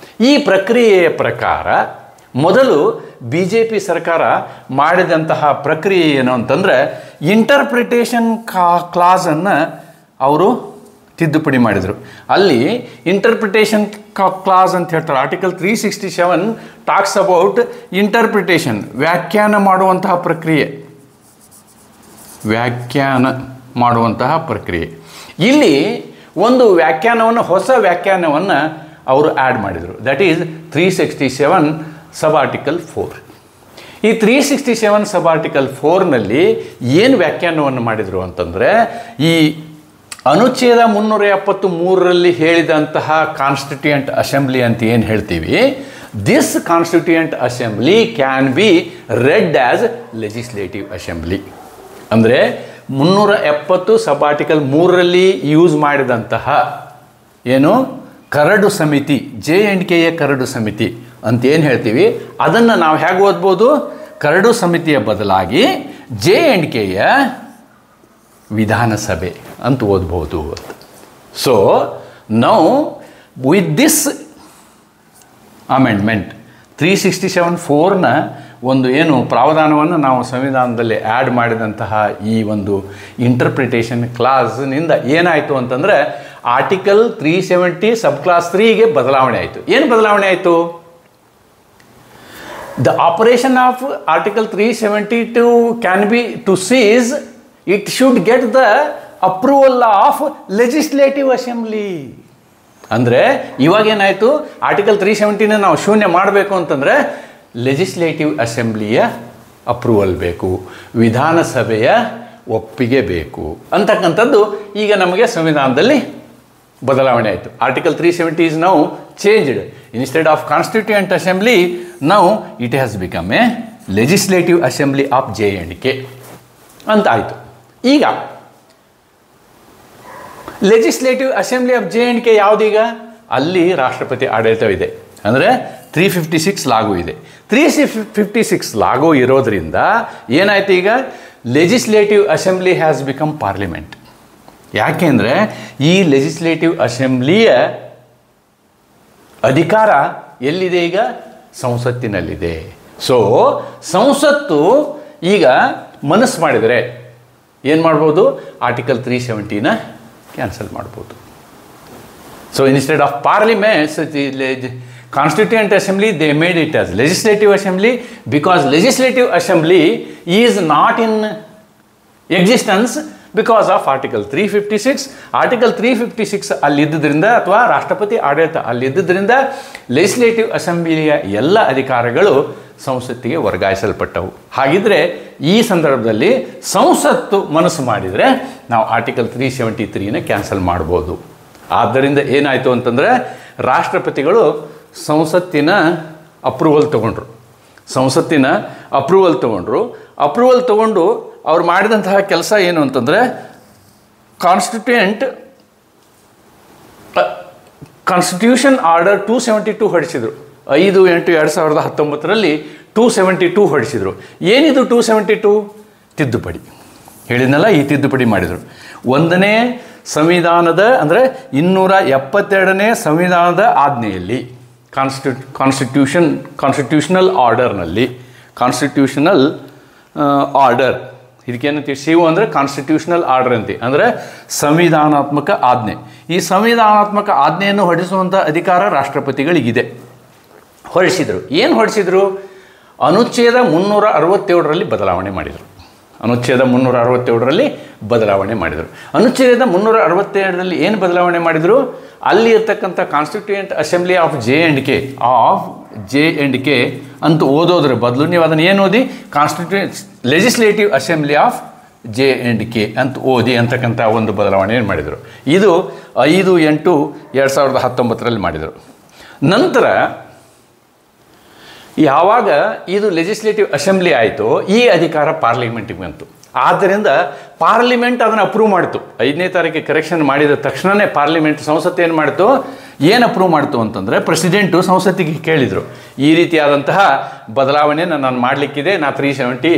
ಈ ಪ್ರಕ್ರಿಯೆಯ ಪ್ರಕಾರ ಮೊದಲು BJP ಸರ್ಕಾರ ಮಾಡಿದಂತಹ ಪ್ರಕ್ರಿಯೆ ಏನು ಅಂತಂದರೆ ಇಂಟರ್ಪ್ರಿಟೇಷನ್ ಕ್ಲಾಸನ್ನು ಅವರು ತಿದ್ದುಪಡಿ ಮಾಡಿದರು. ಅಲ್ಲಿ ಇಂಟರ್ಪ್ರಿಟೇಷನ್ ಕ್ಲಾಸ್ ಅಂತ ಹೇಳ್ತಾರೆ. ಆರ್ಟಿಕಲ್ 367 ಟಾಕ್ಸ್ ಅಬೌಟ್ ಇಂಟರ್ಪ್ರಿಟೇಷನ್, ವ್ಯಾಖ್ಯಾನ ಮಾಡುವಂತಹ ಪ್ರಕ್ರಿಯೆ. ಇಲ್ಲಿ ಒಂದು ವ್ಯಾಖ್ಯಾನವನ್ನು, ಹೊಸ ವ್ಯಾಖ್ಯಾನವನ್ನು ಅವರು ಆ್ಯಡ್ ಮಾಡಿದರು. That is 367 sub article 4. ಈ 367 ಸಬ್ ಆರ್ಟಿಕಲ್ 4ನಲ್ಲಿ ಏನು ವ್ಯಾಖ್ಯಾನವನ್ನು ಮಾಡಿದರು ಅಂತಂದರೆ, ಈ ಅನುಚ್ಛೇದ 373ರಲ್ಲಿ ಹೇಳಿದಂತಹ ಕಾನ್ಸ್ಟಿಟ್ಯೂಯೆಂಟ್ ಅಸೆಂಬ್ಲಿ ಅಂತ ಏನು ಹೇಳ್ತೀವಿ, this constituent assembly can be red as legislative assembly. ಅಂದರೆ 370 ಸಬ್ ಆರ್ಟಿಕಲ್ 3ರಲ್ಲಿ ಯೂಸ್ ಮಾಡಿದಂತಹ ಏನು ಕರಡು ಸಮಿತಿ, JNKಯ ಕರಡು ಸಮಿತಿ ಅಂತ ಏನು ಹೇಳ್ತೀವಿ, ಅದನ್ನು ನಾವು ಹೇಗೆ ಓದ್ಬೋದು, ಕರಡು ಸಮಿತಿಯ ಬದಲಾಗಿ JNKಯ ವಿಧಾನಸಭೆ ಅಂತ ಓದ್ಬೋದು. So now with this amendment 367(4) ಒಂದು ಏನು ಪ್ರಾವಧಾನವನ್ನು ನಾವು ಸಂವಿಧಾನದಲ್ಲಿ ಆ್ಯಡ್ ಮಾಡಿದಂತಹ ಈ ಒಂದು ಇಂಟರ್ಪ್ರಿಟೇಷನ್ ಕ್ಲಾಸ್ನಿಂದ ಏನಾಯಿತು ಅಂತಂದರೆ ಆರ್ಟಿಕಲ್ 370 ಸಬ್ ಕ್ಲಾಸ್ 3ಗೆ ಬದಲಾವಣೆ ಆಯಿತು. ಏನು ಬದಲಾವಣೆ ಆಯಿತು? The operation of article 372 can be to cease, it should get the approval of legislative assembly. ಅಂದರೆ ಇವಾಗೇನಾಯಿತು, ಆರ್ಟಿಕಲ್ 370ನ ನಾವು ಶೂನ್ಯ ಮಾಡಬೇಕು ಅಂತಂದರೆ ಲೆಜಿಸ್ಲೇಟಿವ್ ಅಸೆಂಬ್ಲಿಯ ಅಪ್ರೂವಲ್ ಬೇಕು, ವಿಧಾನಸಭೆಯ ಒಪ್ಪಿಗೆ ಬೇಕು ಅಂತಕ್ಕಂಥದ್ದು ಈಗ ನಮಗೆ ಸಂವಿಧಾನದಲ್ಲಿ ಬದಲಾವಣೆ ಆಯಿತು. Article 370 is now changed. Instead of constituent assembly now it has become A legislative assembly of JNK ಅಂತ ಆಯಿತು. ಈಗ ಲೆಜಿಸ್ಲೇಟಿವ್ ಅಸೆಂಬ್ಲಿ ಆಫ್ JNK ಯಾವುದೀಗ? ಅಲ್ಲಿ ರಾಷ್ಟ್ರಪತಿ ಆಡಳಿತವಿದೆ. ಅಂದರೆ 356 ಲಾಗೂ ಇದೆ. 356 ಲಾಗೂ ಇರೋದ್ರಿಂದ ಏನಾಯ್ತು, ಈಗ legislative assembly has become parliament. ಯಾಕೆಂದರೆ ಈ ಲೆಜಿಸ್ಲೇಟಿವ್ ಅಸೆಂಬ್ಲಿಯ ಅಧಿಕಾರ ಎಲ್ಲಿದೆ? ಈಗ ಸಂಸತ್ತಿನಲ್ಲಿದೆ. ಸೊ ಸಂಸತ್ತು ಈಗ ಮನಸ್ಸು ಮಾಡಿದರೆ ಏನು ಮಾಡ್ಬೋದು, ಆರ್ಟಿಕಲ್ 370ನ ಕ್ಯಾನ್ಸಲ್ ಮಾಡ್ಬೋದು. So instead of parliaments, Constituent Assembly, they made it as Legislative Assembly, because Legislative Assembly is not in existence because of Article 356. Article 356 ಅಲ್ಲಿದ್ದರಿಂದ ಅಥವಾ ರಾಷ್ಟ್ರಪತಿ ಆಡಳಿತ ಅಲ್ಲಿದ್ದರಿಂದ ಲೆಜಿಸ್ಲೇಟಿವ್ ಅಸೆಂಬ್ಲಿಯ ಎಲ್ಲ ಅಧಿಕಾರಗಳು ಸಂಸತ್ತಿಗೆ ವರ್ಗಾಯಿಸಲ್ಪಟ್ಟವು. ಹಾಗಿದ್ರೆ ಈ ಸಂದರ್ಭದಲ್ಲಿ ಸಂಸತ್ತು ಮನಸ್ಸು ಮಾಡಿದರೆ ನಾವು ಆರ್ಟಿಕಲ್ 373ನ ಕ್ಯಾನ್ಸಲ್ ಮಾಡ್ಬೋದು. ಆದ್ದರಿಂದ ಏನಾಯಿತು ಅಂತಂದರೆ ರಾಷ್ಟ್ರಪತಿಗಳು ಸಂಸತ್ತಿನ ಅಪ್ರೂವಲ್ ತೊಗೊಂಡ್ರು. ಅಪ್ರೂವಲ್ ತೊಗೊಂಡು ಅವ್ರು ಮಾಡಿದಂತಹ ಕೆಲಸ ಏನು ಅಂತಂದರೆ ಕಾನ್ಸ್ಟಿಟ್ಯೂಷನ್ ಆರ್ಡರ್ 272 ಹೊರಡಿಸಿದ್ರು. 5/8/2019 272 ಹೊರಡಿಸಿದ್ರು. ಏನಿದು 272? ತಿದ್ದುಪಡಿ. ಹೇಳಿದ್ನಲ್ಲ, ಈ ತಿದ್ದುಪಡಿ ಮಾಡಿದರು. 1ನೇ ಸಂವಿಧಾನದ ಅಂದರೆ 272ನೇ ಸಂವಿಧಾನದ ಆಜ್ಞೆಯಲ್ಲಿ ಕಾನ್ಸ್ಟಿಟ್ಯೂಷನಲ್ ಆರ್ಡರ್ನಲ್ಲಿ ಕಾನ್ಸ್ಟಿಟ್ಯೂಷನಲ್ ಆರ್ಡರ್ ಇದಕ್ಕೇನಂತೀವಿ, ಶಿವು ಅಂದರೆ ಕಾನ್ಸ್ಟಿಟ್ಯೂಷನಲ್ ಆರ್ಡರ್ ಅಂತೀವಿ, ಅಂದರೆ ಸಂವಿಧಾನಾತ್ಮಕ ಆಜ್ಞೆ. ಈ ಸಂವಿಧಾನಾತ್ಮಕ ಆಜ್ಞೆಯನ್ನು ಹೊರಡಿಸುವಂಥ ಅಧಿಕಾರ ರಾಷ್ಟ್ರಪತಿಗಳಿಗಿದೆ. ಹೊರಡಿಸಿದರು. ಏನು ಹೊರಡಿಸಿದರು? ಅನುಚ್ಛೇದ 367ರಲ್ಲಿ ಬದಲಾವಣೆ ಮಾಡಿದರು. ಅನುಚ್ಛೇದ 367ರಲ್ಲಿ ಬದಲಾವಣೆ ಮಾಡಿದರು. ಅನುಚ್ಛೇದ 367ರಲ್ಲಿ ಏನು ಬದಲಾವಣೆ ಮಾಡಿದರು? ಅಲ್ಲಿ ಇರ್ತಕ್ಕಂಥ constituent assembly of J and K ಅಂತ ಓದೋದ್ರ ಬದಲು ನೀವು ಅದನ್ನು ಏನು ಓದಿ, legislative assembly of J and K ಅಂತ ಓದಿ ಅಂತಕ್ಕಂಥ ಒಂದು ಬದಲಾವಣೆ ಏನು ಮಾಡಿದರು. ಇದು 5/8/2019 ಮಾಡಿದರು. ನಂತರ ಯಾವಾಗ ಇದು ಲೆಜಿಸ್ಲೇಟಿವ್ ಅಸೆಂಬ್ಲಿ ಆಯಿತು, ಈ ಅಧಿಕಾರ ಪಾರ್ಲಿಮೆಂಟಿಗೆ ಬಂತು. ಆದ್ದರಿಂದ ಪಾರ್ಲಿಮೆಂಟ್ ಅದನ್ನು ಅಪ್ರೂವ್ ಮಾಡಿತು. 5ನೇ ತಾರೀಕಿಗೆ ಕರೆಕ್ಷನ್ ಮಾಡಿದ ತಕ್ಷಣವೇ ಪಾರ್ಲಿಮೆಂಟ್ ಸಂಸತ್ತು ಏನು ಮಾಡಿತು, ಏನು ಅಪ್ರೂವ್ ಮಾಡಿತು ಅಂತಂದರೆ ಪ್ರೆಸಿಡೆಂಟು ಸಂಸತ್ತಿಗೆ ಕೇಳಿದರು, ಈ ರೀತಿಯಾದಂತಹ ಬದಲಾವಣೆಯನ್ನು ನಾನು ಮಾಡಲಿಕ್ಕಿದೆ, ನಾನು 370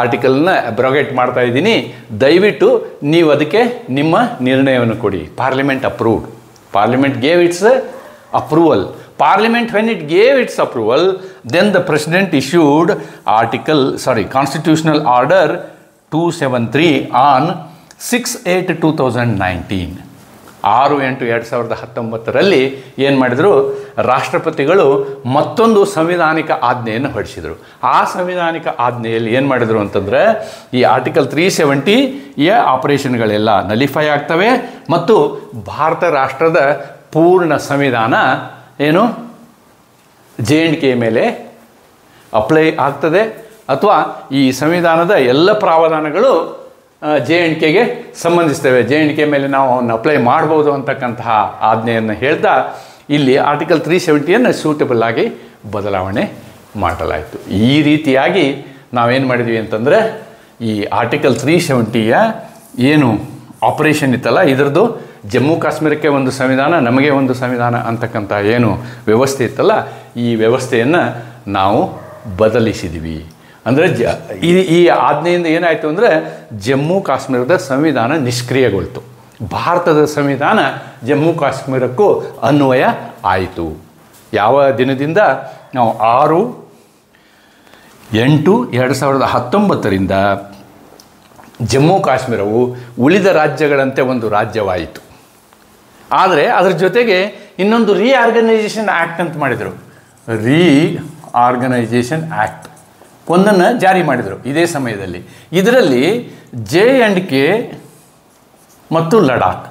ಆರ್ಟಿಕಲ್ನ ಅಬ್ರೋಗೇಟ್ ಮಾಡ್ತಾ ಇದ್ದೀನಿ, ದಯವಿಟ್ಟು ನೀವು ಅದಕ್ಕೆ ನಿಮ್ಮ ನಿರ್ಣಯವನ್ನು ಕೊಡಿ. Parliament approved. Parliament gave it's approval. Parliament, when it gave its approval, then the President issued Constitutional Order 273 on 6/8/2019. 6/8/2019 ಏನು ಮಾಡಿದರು, ರಾಷ್ಟ್ರಪತಿಗಳು ಮತ್ತೊಂದು ಸಂವಿಧಾನಿಕ ಆಜ್ಞೆಯನ್ನು ಹೊರಡಿಸಿದರು. ಆ ಸಂವಿಧಾನಿಕ ಆಜ್ಞೆಯಲ್ಲಿ ಏನು ಮಾಡಿದರು ಅಂತಂದರೆ, ಈ ಆರ್ಟಿಕಲ್ 370ಯ ಆಪರೇಷನ್ಗಳೆಲ್ಲ ನಲಿಫೈ ಆಗ್ತವೆ ಮತ್ತು ಭಾರತ ರಾಷ್ಟ್ರದ ಪೂರ್ಣ ಸಂವಿಧಾನ ಏನು JNK ಮೇಲೆ ಅಪ್ಲೈ ಆಗ್ತದೆ, ಅಥವಾ ಈ ಸಂವಿಧಾನದ ಎಲ್ಲ ಪ್ರಾವಧಾನಗಳು JNKಗೆ ಸಂಬಂಧಿಸ್ತವೆ, JNK ಮೇಲೆ ನಾವು ಅವನ್ನ ಅಪ್ಲೈ ಮಾಡ್ಬೋದು ಅಂತಕ್ಕಂತಹ ಆಜ್ಞೆಯನ್ನು ಹೇಳ್ತಾ ಇಲ್ಲಿ ಆರ್ಟಿಕಲ್ 370ಯನ್ನು ಸೂಟಬಲ್ ಆಗಿ ಬದಲಾವಣೆ ಮಾಡಲಾಯಿತು. ಈ ರೀತಿಯಾಗಿ ನಾವೇನು ಮಾಡಿದ್ವಿ ಅಂತಂದರೆ, ಈ ಆರ್ಟಿಕಲ್ 370ಯ ಏನು ಆಪರೇಷನ್ ಇತ್ತಲ್ಲ, ಇದರದ್ದು ಜಮ್ಮು ಕಾಶ್ಮೀರಕ್ಕೆ ಒಂದು ಸಂವಿಧಾನ, ನಮಗೆ ಒಂದು ಸಂವಿಧಾನ ಅಂತಕ್ಕಂಥ ಏನು ವ್ಯವಸ್ಥೆ ಇತ್ತಲ್ಲ, ಈ ವ್ಯವಸ್ಥೆಯನ್ನು ನಾವು ಬದಲಿಸಿದ್ವಿ. ಅಂದರೆ ಈ ಆಜ್ಞೆಯಿಂದ ಏನಾಯಿತು ಅಂದರೆ, ಜಮ್ಮು ಕಾಶ್ಮೀರದ ಸಂವಿಧಾನ ನಿಷ್ಕ್ರಿಯಗೊಳ್ತು. ಭಾರತದ ಸಂವಿಧಾನ ಜಮ್ಮು ಕಾಶ್ಮೀರಕ್ಕೂ ಅನ್ವಯ ಆಯಿತು. ಯಾವ ದಿನದಿಂದ? ನಾವು 6/8/2019 ಜಮ್ಮು ಕಾಶ್ಮೀರವು ಉಳಿದ ರಾಜ್ಯಗಳಂತೆ ಒಂದು ರಾಜ್ಯವಾಯಿತು. ಆದರೆ ಅದರ ಜೊತೆಗೆ ಇನ್ನೊಂದು ರೀಆರ್ಗನೈಸೇಷನ್ ಆ್ಯಕ್ಟ್ ಅಂತ ಮಾಡಿದರು. ರೀಆರ್ಗನೈಸೇಷನ್ ಆ್ಯಕ್ಟ್ ಒಂದನ್ನು ಜಾರಿ ಮಾಡಿದರು ಇದೇ ಸಮಯದಲ್ಲಿ. ಇದರಲ್ಲಿ JNK ಮತ್ತು ಲಡಾಖ್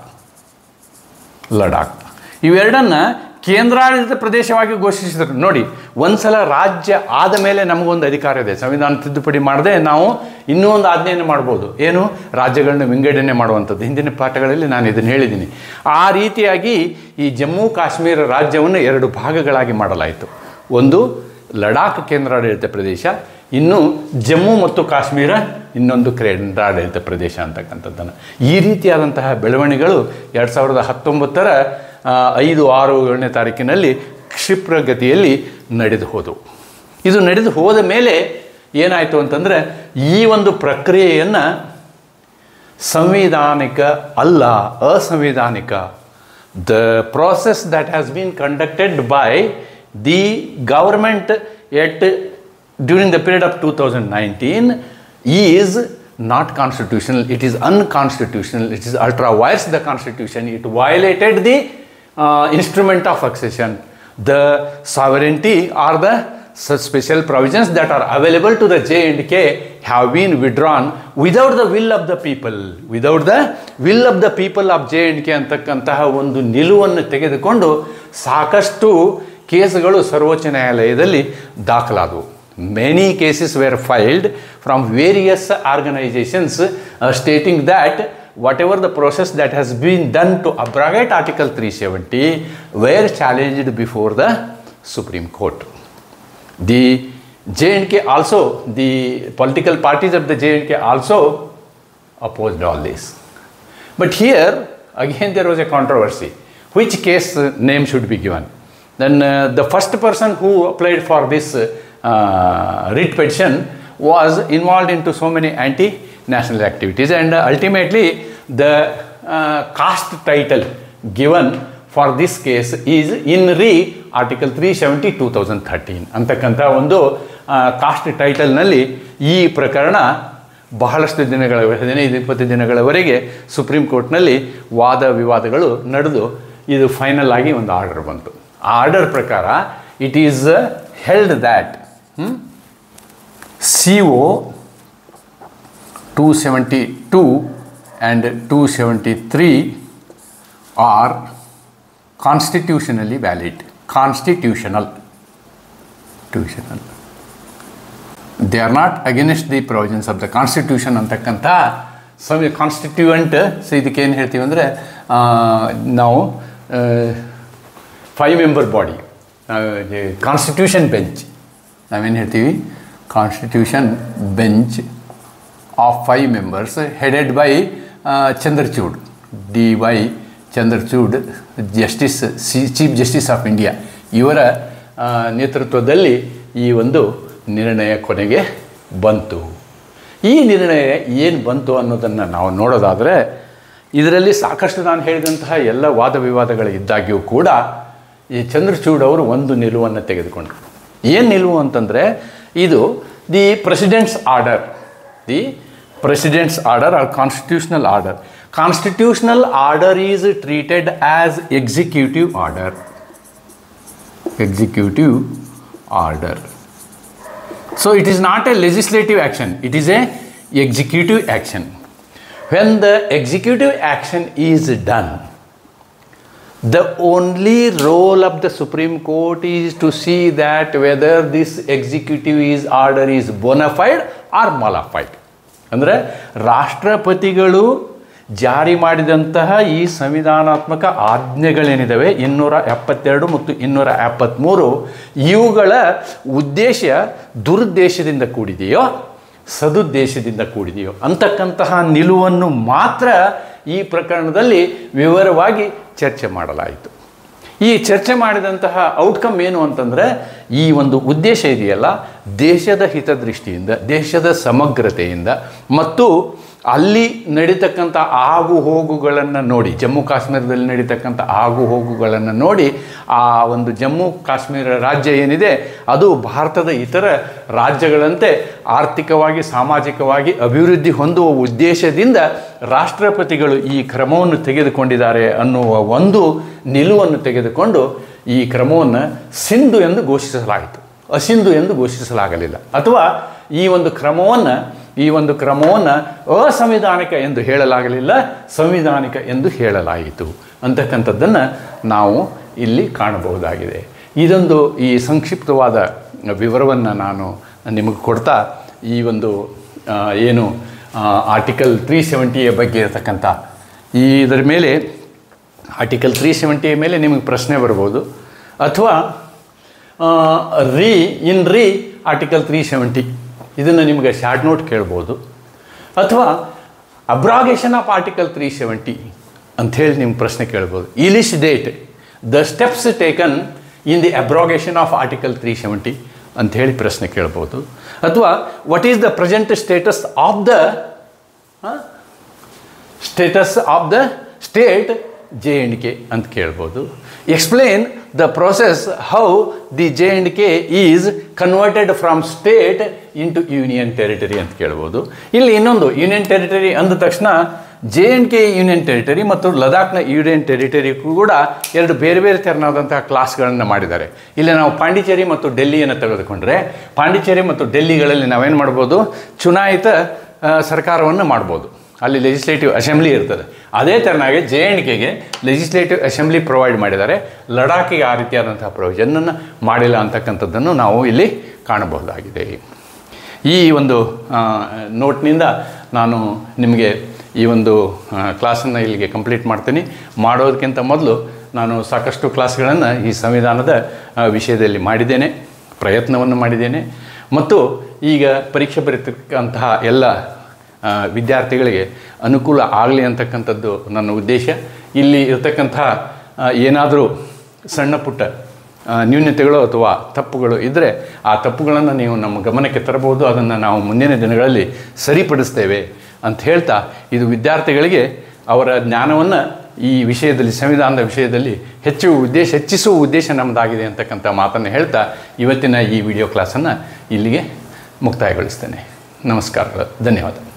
ಇವೆರಡನ್ನು ಕೇಂದ್ರಾಡಳಿತ ಪ್ರದೇಶವಾಗಿ ಘೋಷಿಸಿದರು. ನೋಡಿ, ಒಂದು ಸಲ ರಾಜ್ಯ ಆದ ಮೇಲೆ ನಮಗೊಂದು ಅಧಿಕಾರ ಇದೆ. ಸಂವಿಧಾನ ತಿದ್ದುಪಡಿ ಮಾಡದೆ ನಾವು ಇನ್ನೂ ಒಂದು ಆಜ್ಞೆಯನ್ನು ಮಾಡ್ಬೋದು, ಏನು, ರಾಜ್ಯಗಳನ್ನ ವಿಂಗಡಣೆ ಮಾಡುವಂಥದ್ದು. ಹಿಂದಿನ ಪಾಠಗಳಲ್ಲಿ ನಾನು ಇದನ್ನು ಹೇಳಿದ್ದೀನಿ. ಆ ರೀತಿಯಾಗಿ ಈ ಜಮ್ಮು ಕಾಶ್ಮೀರ ರಾಜ್ಯವನ್ನು 2 ಭಾಗಗಳಾಗಿ ಮಾಡಲಾಯಿತು. ಒಂದು ಲಡಾಖ್ ಕೇಂದ್ರಾಡಳಿತ ಪ್ರದೇಶ, ಇನ್ನು ಜಮ್ಮು ಮತ್ತು ಕಾಶ್ಮೀರ ಇನ್ನೊಂದು ಕೇಂದ್ರಾಡಳಿತ ಪ್ರದೇಶ ಅಂತಕ್ಕಂಥದ್ದನ್ನು. ಈ ರೀತಿಯಾದಂತಹ ಬೆಳವಣಿಗೆಗಳು 2019ರ 5-6-7ನೇ ತಾರೀಕಿನಲ್ಲಿ ಕ್ಷಿಪ್ರಗತಿಯಲ್ಲಿ ನಡೆದು ಹೋದವು. ಇದು ನಡೆದು ಹೋದ ಮೇಲೆ ಏನಾಯಿತು ಅಂತಂದರೆ, ಈ ಒಂದು ಪ್ರಕ್ರಿಯೆಯನ್ನು ಸಂವಿಧಾನಿಕ ಅಲ್ಲ, ಅಸಂವಿಧಾನಿಕ, the process that has been conducted by the government during the period of 2019 is not constitutional, it is unconstitutional, it is ultra vires the constitution, it violated the instrument of accession, the sovereignty or the special provisions that are available to the J&K have been withdrawn without the will of the people, without the will of the people of J&K ಅಂತಕ್ಕಂತಹ ಒಂದು ನಿಲುವನ್ನು ತೆಗೆದುಕೊಂಡು ಸಾಕಷ್ಟು ಕೇಸುಗಳು ಸರ್ವೋಚ್ಚ ನ್ಯಾಯಾಲಯದಲ್ಲಿ ದಾಖಲಾದವು. Many cases were filed from various organizations stating that whatever the process that has been done to abrogate Article 370 were challenged before the Supreme Court. The J&K also, the political parties of the J&K also opposed all this. But here again there was a controversy. Which case name should be given? Then the first person who applied for this writ petition was involved into so many anti-national activities, and ultimately the caste title given for this case is in re Article 370 2013 ಅಂತಕ್ಕಂಥ ಒಂದು ಕಾಸ್ಟ್ ಟೈಟಲ್ನಲ್ಲಿ ಈ ಪ್ರಕರಣ ಬಹಳಷ್ಟು ದಿನಗಳ 15-20 ದಿನಗಳವರೆಗೆ ಸುಪ್ರೀಂ ಕೋರ್ಟ್ನಲ್ಲಿ ವಾದ ವಿವಾದಗಳು ನಡೆದು ಇದು ಫೈನಲ್ ಆಗಿ ಒಂದು ಆರ್ಡರ್ ಬಂತು. ಆ ಆರ್ಡರ್ ಪ್ರಕಾರ it is held that CO 272 and 273 are constitutionally valid. Constitutional. They are not against the provisions of the Constitution ಅಂತಕ್ಕಂಥ ಕಾನ್ಸ್ಟಿಟ್ಯೂಯೆಂಟ್. ಸೊ ಇದಕ್ಕೆ ಏನು ಹೇಳ್ತೀವಿ ಅಂದರೆ ನಾವು 5-member ಬಾಡಿ ಕಾನ್ಸ್ಟಿಟ್ಯೂಷನ್ ಬೆಂಚ್ ನಾವೇನು ಹೇಳ್ತೀವಿ, constitution bench of 5 members headed by Chandrachud, D.Y. Chandrachud, justice chief justice of India, ಇವರ ನೇತೃತ್ವದಲ್ಲಿ ಈ ಒಂದು ನಿರ್ಣಯ ಕೊನೆಗೆ ಬಂತು. ಈ ನಿರ್ಣಯ ಏನು ಬಂತು ಅನ್ನೋದನ್ನು ನಾವು ನೋಡೋದಾದರೆ ಇದರಲ್ಲಿ ಸಾಕಷ್ಟು ನಾನು ಹೇಳಿದಂತಹ ಎಲ್ಲ ವಾದ ವಿವಾದಗಳು ಇದ್ದಾಗ್ಯೂ ಕೂಡ ಈ ಚಂದ್ರಚೂಡ್ ಅವರು ಒಂದು ನಿಲುವನ್ನು ತೆಗೆದುಕೊಂಡ್ರು. ಏನು ನಿಲುವು ಅಂತಂದರೆ ಇದು the president's order, the president's order or constitutional order. Constitutional order is treated as executive order. Executive order. So it is not a legislative action, it is a executive action. When the executive action is done, the only role of the Supreme Court is to see that whether this executive order is bona fide or mala-fide. ಅಂದರೆ ರಾಷ್ಟ್ರಪತಿಗಳು ಜಾರಿ ಮಾಡಿದಂತಹ ಈ ಸಂವಿಧಾನಾತ್ಮಕ ಆಜ್ಞೆಗಳೇನಿದ್ದಾವೆ 272 ಮತ್ತು 273 ಇವುಗಳ ಉದ್ದೇಶ ದುರುದ್ದೇಶದಿಂದ ಕೂಡಿದೆಯೋ ಸದುದ್ದೇಶದಿಂದ ಕೂಡಿದೆಯೋ ಅಂತಕ್ಕಂತಹ ನಿಲುವನ್ನು ಮಾತ್ರ ಈ ಪ್ರಕರಣದಲ್ಲಿ ವಿವರವಾಗಿ ಚರ್ಚೆ ಮಾಡಲಾಯಿತು. ಈ ಚರ್ಚೆ ಮಾಡಿದಂತಹ ಔಟ್ಕಮ್ ಏನು ಅಂತಂದರೆ ಈ ಒಂದು ಉದ್ದೇಶ ಇದೆಯಲ್ಲ, ದೇಶದ ಹಿತದೃಷ್ಟಿಯಿಂದ, ದೇಶದ ಸಮಗ್ರತೆಯಿಂದ ಮತ್ತು ಅಲ್ಲಿ ನಡೀತಕ್ಕಂಥ ಆಗು ಹೋಗುಗಳನ್ನು ನೋಡಿ, ಜಮ್ಮು ಕಾಶ್ಮೀರದಲ್ಲಿ ನಡೀತಕ್ಕಂಥ ಆಗು ಹೋಗುಗಳನ್ನು ನೋಡಿ ಆ ಒಂದು ಜಮ್ಮು ಕಾಶ್ಮೀರ ರಾಜ್ಯ ಏನಿದೆ ಅದು ಭಾರತದ ಇತರ ರಾಜ್ಯಗಳಂತೆ ಆರ್ಥಿಕವಾಗಿ ಸಾಮಾಜಿಕವಾಗಿ ಅಭಿವೃದ್ಧಿ ಹೊಂದುವ ಉದ್ದೇಶದಿಂದ ರಾಷ್ಟ್ರಪತಿಗಳು ಈ ಕ್ರಮವನ್ನು ತೆಗೆದುಕೊಂಡಿದ್ದಾರೆ ಅನ್ನುವ ಒಂದು ನಿಲುವನ್ನು ತೆಗೆದುಕೊಂಡು ಈ ಕ್ರಮವನ್ನು ಸಿಂಧು ಎಂದು ಘೋಷಿಸಲಾಯಿತು, ಅಸಿಂಧು ಎಂದು ಘೋಷಿಸಲಾಗಲಿಲ್ಲ. ಅಥವಾ ಈ ಒಂದು ಕ್ರಮವನ್ನು ಅಸಂವಿಧಾನಿಕ ಎಂದು ಹೇಳಲಾಗಲಿಲ್ಲ, ಸಂವಿಧಾನಿಕ ಎಂದು ಹೇಳಲಾಯಿತು ಅಂತಕ್ಕಂಥದ್ದನ್ನು ನಾವು ಇಲ್ಲಿ ಕಾಣಬಹುದಾಗಿದೆ. ಇದೊಂದು ಈ ಸಂಕ್ಷಿಪ್ತವಾದ ವಿವರವನ್ನು ನಾನು ನಿಮಗೆ ಕೊಡ್ತಾ ಈ ಒಂದು ಏನು ಆರ್ಟಿಕಲ್ 370 ಬಗ್ಗೆ ಇರತಕ್ಕಂಥ ಇದರ ಮೇಲೆ ಆರ್ಟಿಕಲ್ 370 ಮೇಲೆ ನಿಮಗೆ ಪ್ರಶ್ನೆ ಬರ್ಬೋದು, ಅಥವಾ ಆರ್ಟಿಕಲ್ 370 ಇದನ್ನು ನಿಮಗೆ ಶಾರ್ಟ್ ನೋಟ್ ಕೇಳ್ಬೋದು, ಅಥವಾ ಅಬ್ರಾಗೇಷನ್ ಆಫ್ ಆರ್ಟಿಕಲ್ 370 ಅಂಥೇಳಿ ನಿಮ್ಗೆ ಪ್ರಶ್ನೆ ಕೇಳ್ಬೋದು. Elucidate the steps taken in the abrogation of article 370 ಅಂಥೇಳಿ ಪ್ರಶ್ನೆ ಕೇಳ್ಬೋದು. ಅಥವಾ what is the present status of the state J&K ಅಂತ ಕೇಳ್ಬೋದು. Explain the process how the J&K is converted from state into union territory ಅಂತ ಕೇಳ್ಬೋದು. ಇಲ್ಲಿ ಇನ್ನೊಂದು ಯೂನಿಯನ್ ಟೆರಿಟರಿ ಅಂದ ತಕ್ಷಣ J&K ಯೂನಿಯನ್ ಟೆರಿಟರಿ ಮತ್ತು ಲದಾಖ್ನ ಯೂನಿಯನ್ ಟೆರಿಟರಿಗೂ ಕೂಡ ಎರಡು ಬೇರೆ ಬೇರೆ ತೆರನಾದಂತಹ ಕ್ಲಾಸ್ಗಳನ್ನು ಮಾಡಿದ್ದಾರೆ. ಇಲ್ಲಿ ನಾವು ಪಾಂಡಿಚೇರಿ ಮತ್ತು ಡೆಲ್ಲಿಯನ್ನು ತೆಗೆದುಕೊಂಡ್ರೆ ಪಾಂಡಿಚೇರಿ ಮತ್ತು ಡೆಲ್ಲಿಗಳಲ್ಲಿ ನಾವೇನು ಮಾಡ್ಬೋದು, ಚುನಾಯಿತ ಸರ್ಕಾರವನ್ನು ಮಾಡ್ಬೋದು. ಅಲ್ಲಿ ಲೆಜಿಸ್ಲೇಟಿವ್ ಅಸೆಂಬ್ಲಿ ಇರ್ತದೆ. ಅದೇ ತೆರನಾಗಿ J&Kಗೆ ಲೆಜಿಸ್ಲೇಟಿವ್ ಅಸೆಂಬ್ಲಿ ಪ್ರೊವೈಡ್ ಮಾಡಿದ್ದಾರೆ. ಲಡಾಖಿಗೆ ಆ ರೀತಿಯಾದಂತಹ ಪ್ರೊವಿಷನನ್ನು ಮಾಡಿಲ್ಲ ಅಂತಕ್ಕಂಥದ್ದನ್ನು ನಾವು ಇಲ್ಲಿ ಕಾಣಬಹುದಾಗಿದೆ. ಈ ಒಂದು ನೋಟ್ನಿಂದ ನಾನು ನಿಮಗೆ ಈ ಒಂದು ಕ್ಲಾಸನ್ನು ಇಲ್ಲಿಗೆ ಕಂಪ್ಲೀಟ್ ಮಾಡ್ತೀನಿ. ಮಾಡೋದಕ್ಕಿಂತ ಮೊದಲು ನಾನು ಸಾಕಷ್ಟು ಕ್ಲಾಸ್ಗಳನ್ನು ಈ ಸಂವಿಧಾನದ ವಿಷಯದಲ್ಲಿ ಮಾಡಿದ್ದೇನೆ, ಪ್ರಯತ್ನವನ್ನು ಮಾಡಿದ್ದೇನೆ. ಮತ್ತು ಈಗ ಪರೀಕ್ಷೆ ಬರೀತಕ್ಕಂತಹ ಎಲ್ಲ ವಿದ್ಯಾರ್ಥಿಗಳಿಗೆ ಅನುಕೂಲ ಆಗಲಿ ಅಂತಕ್ಕಂಥದ್ದು ನನ್ನ ಉದ್ದೇಶ. ಇಲ್ಲಿ ಇರತಕ್ಕಂತಹ ಏನಾದರೂ ಸಣ್ಣ ಪುಟ್ಟ ನ್ಯೂನತೆಗಳು ಅಥವಾ ತಪ್ಪುಗಳು ಇದ್ದರೆ ಆ ತಪ್ಪುಗಳನ್ನು ನೀವು ನಮ್ಮ ಗಮನಕ್ಕೆ ತರಬಹುದು. ಅದನ್ನು ನಾವು ಮುಂದಿನ ದಿನಗಳಲ್ಲಿ ಸರಿಪಡಿಸ್ತೇವೆ ಅಂತ ಹೇಳ್ತಾ, ಇದು ವಿದ್ಯಾರ್ಥಿಗಳಿಗೆ ಅವರ ಜ್ಞಾನವನ್ನು ಈ ವಿಷಯದಲ್ಲಿ, ಸಂವಿಧಾನದ ವಿಷಯದಲ್ಲಿ ಹೆಚ್ಚಿಸುವ ಉದ್ದೇಶ ನಮ್ಮದಾಗಿದೆ ಅಂತಕ್ಕಂಥ ಮಾತನ್ನು ಹೇಳ್ತಾ ಇವತ್ತಿನ ಈ ವಿಡಿಯೋ ಕ್ಲಾಸನ್ನು ಇಲ್ಲಿಗೆ ಮುಕ್ತಾಯಗೊಳಿಸ್ತೇನೆ. ನಮಸ್ಕಾರಗಳು, ಧನ್ಯವಾದ.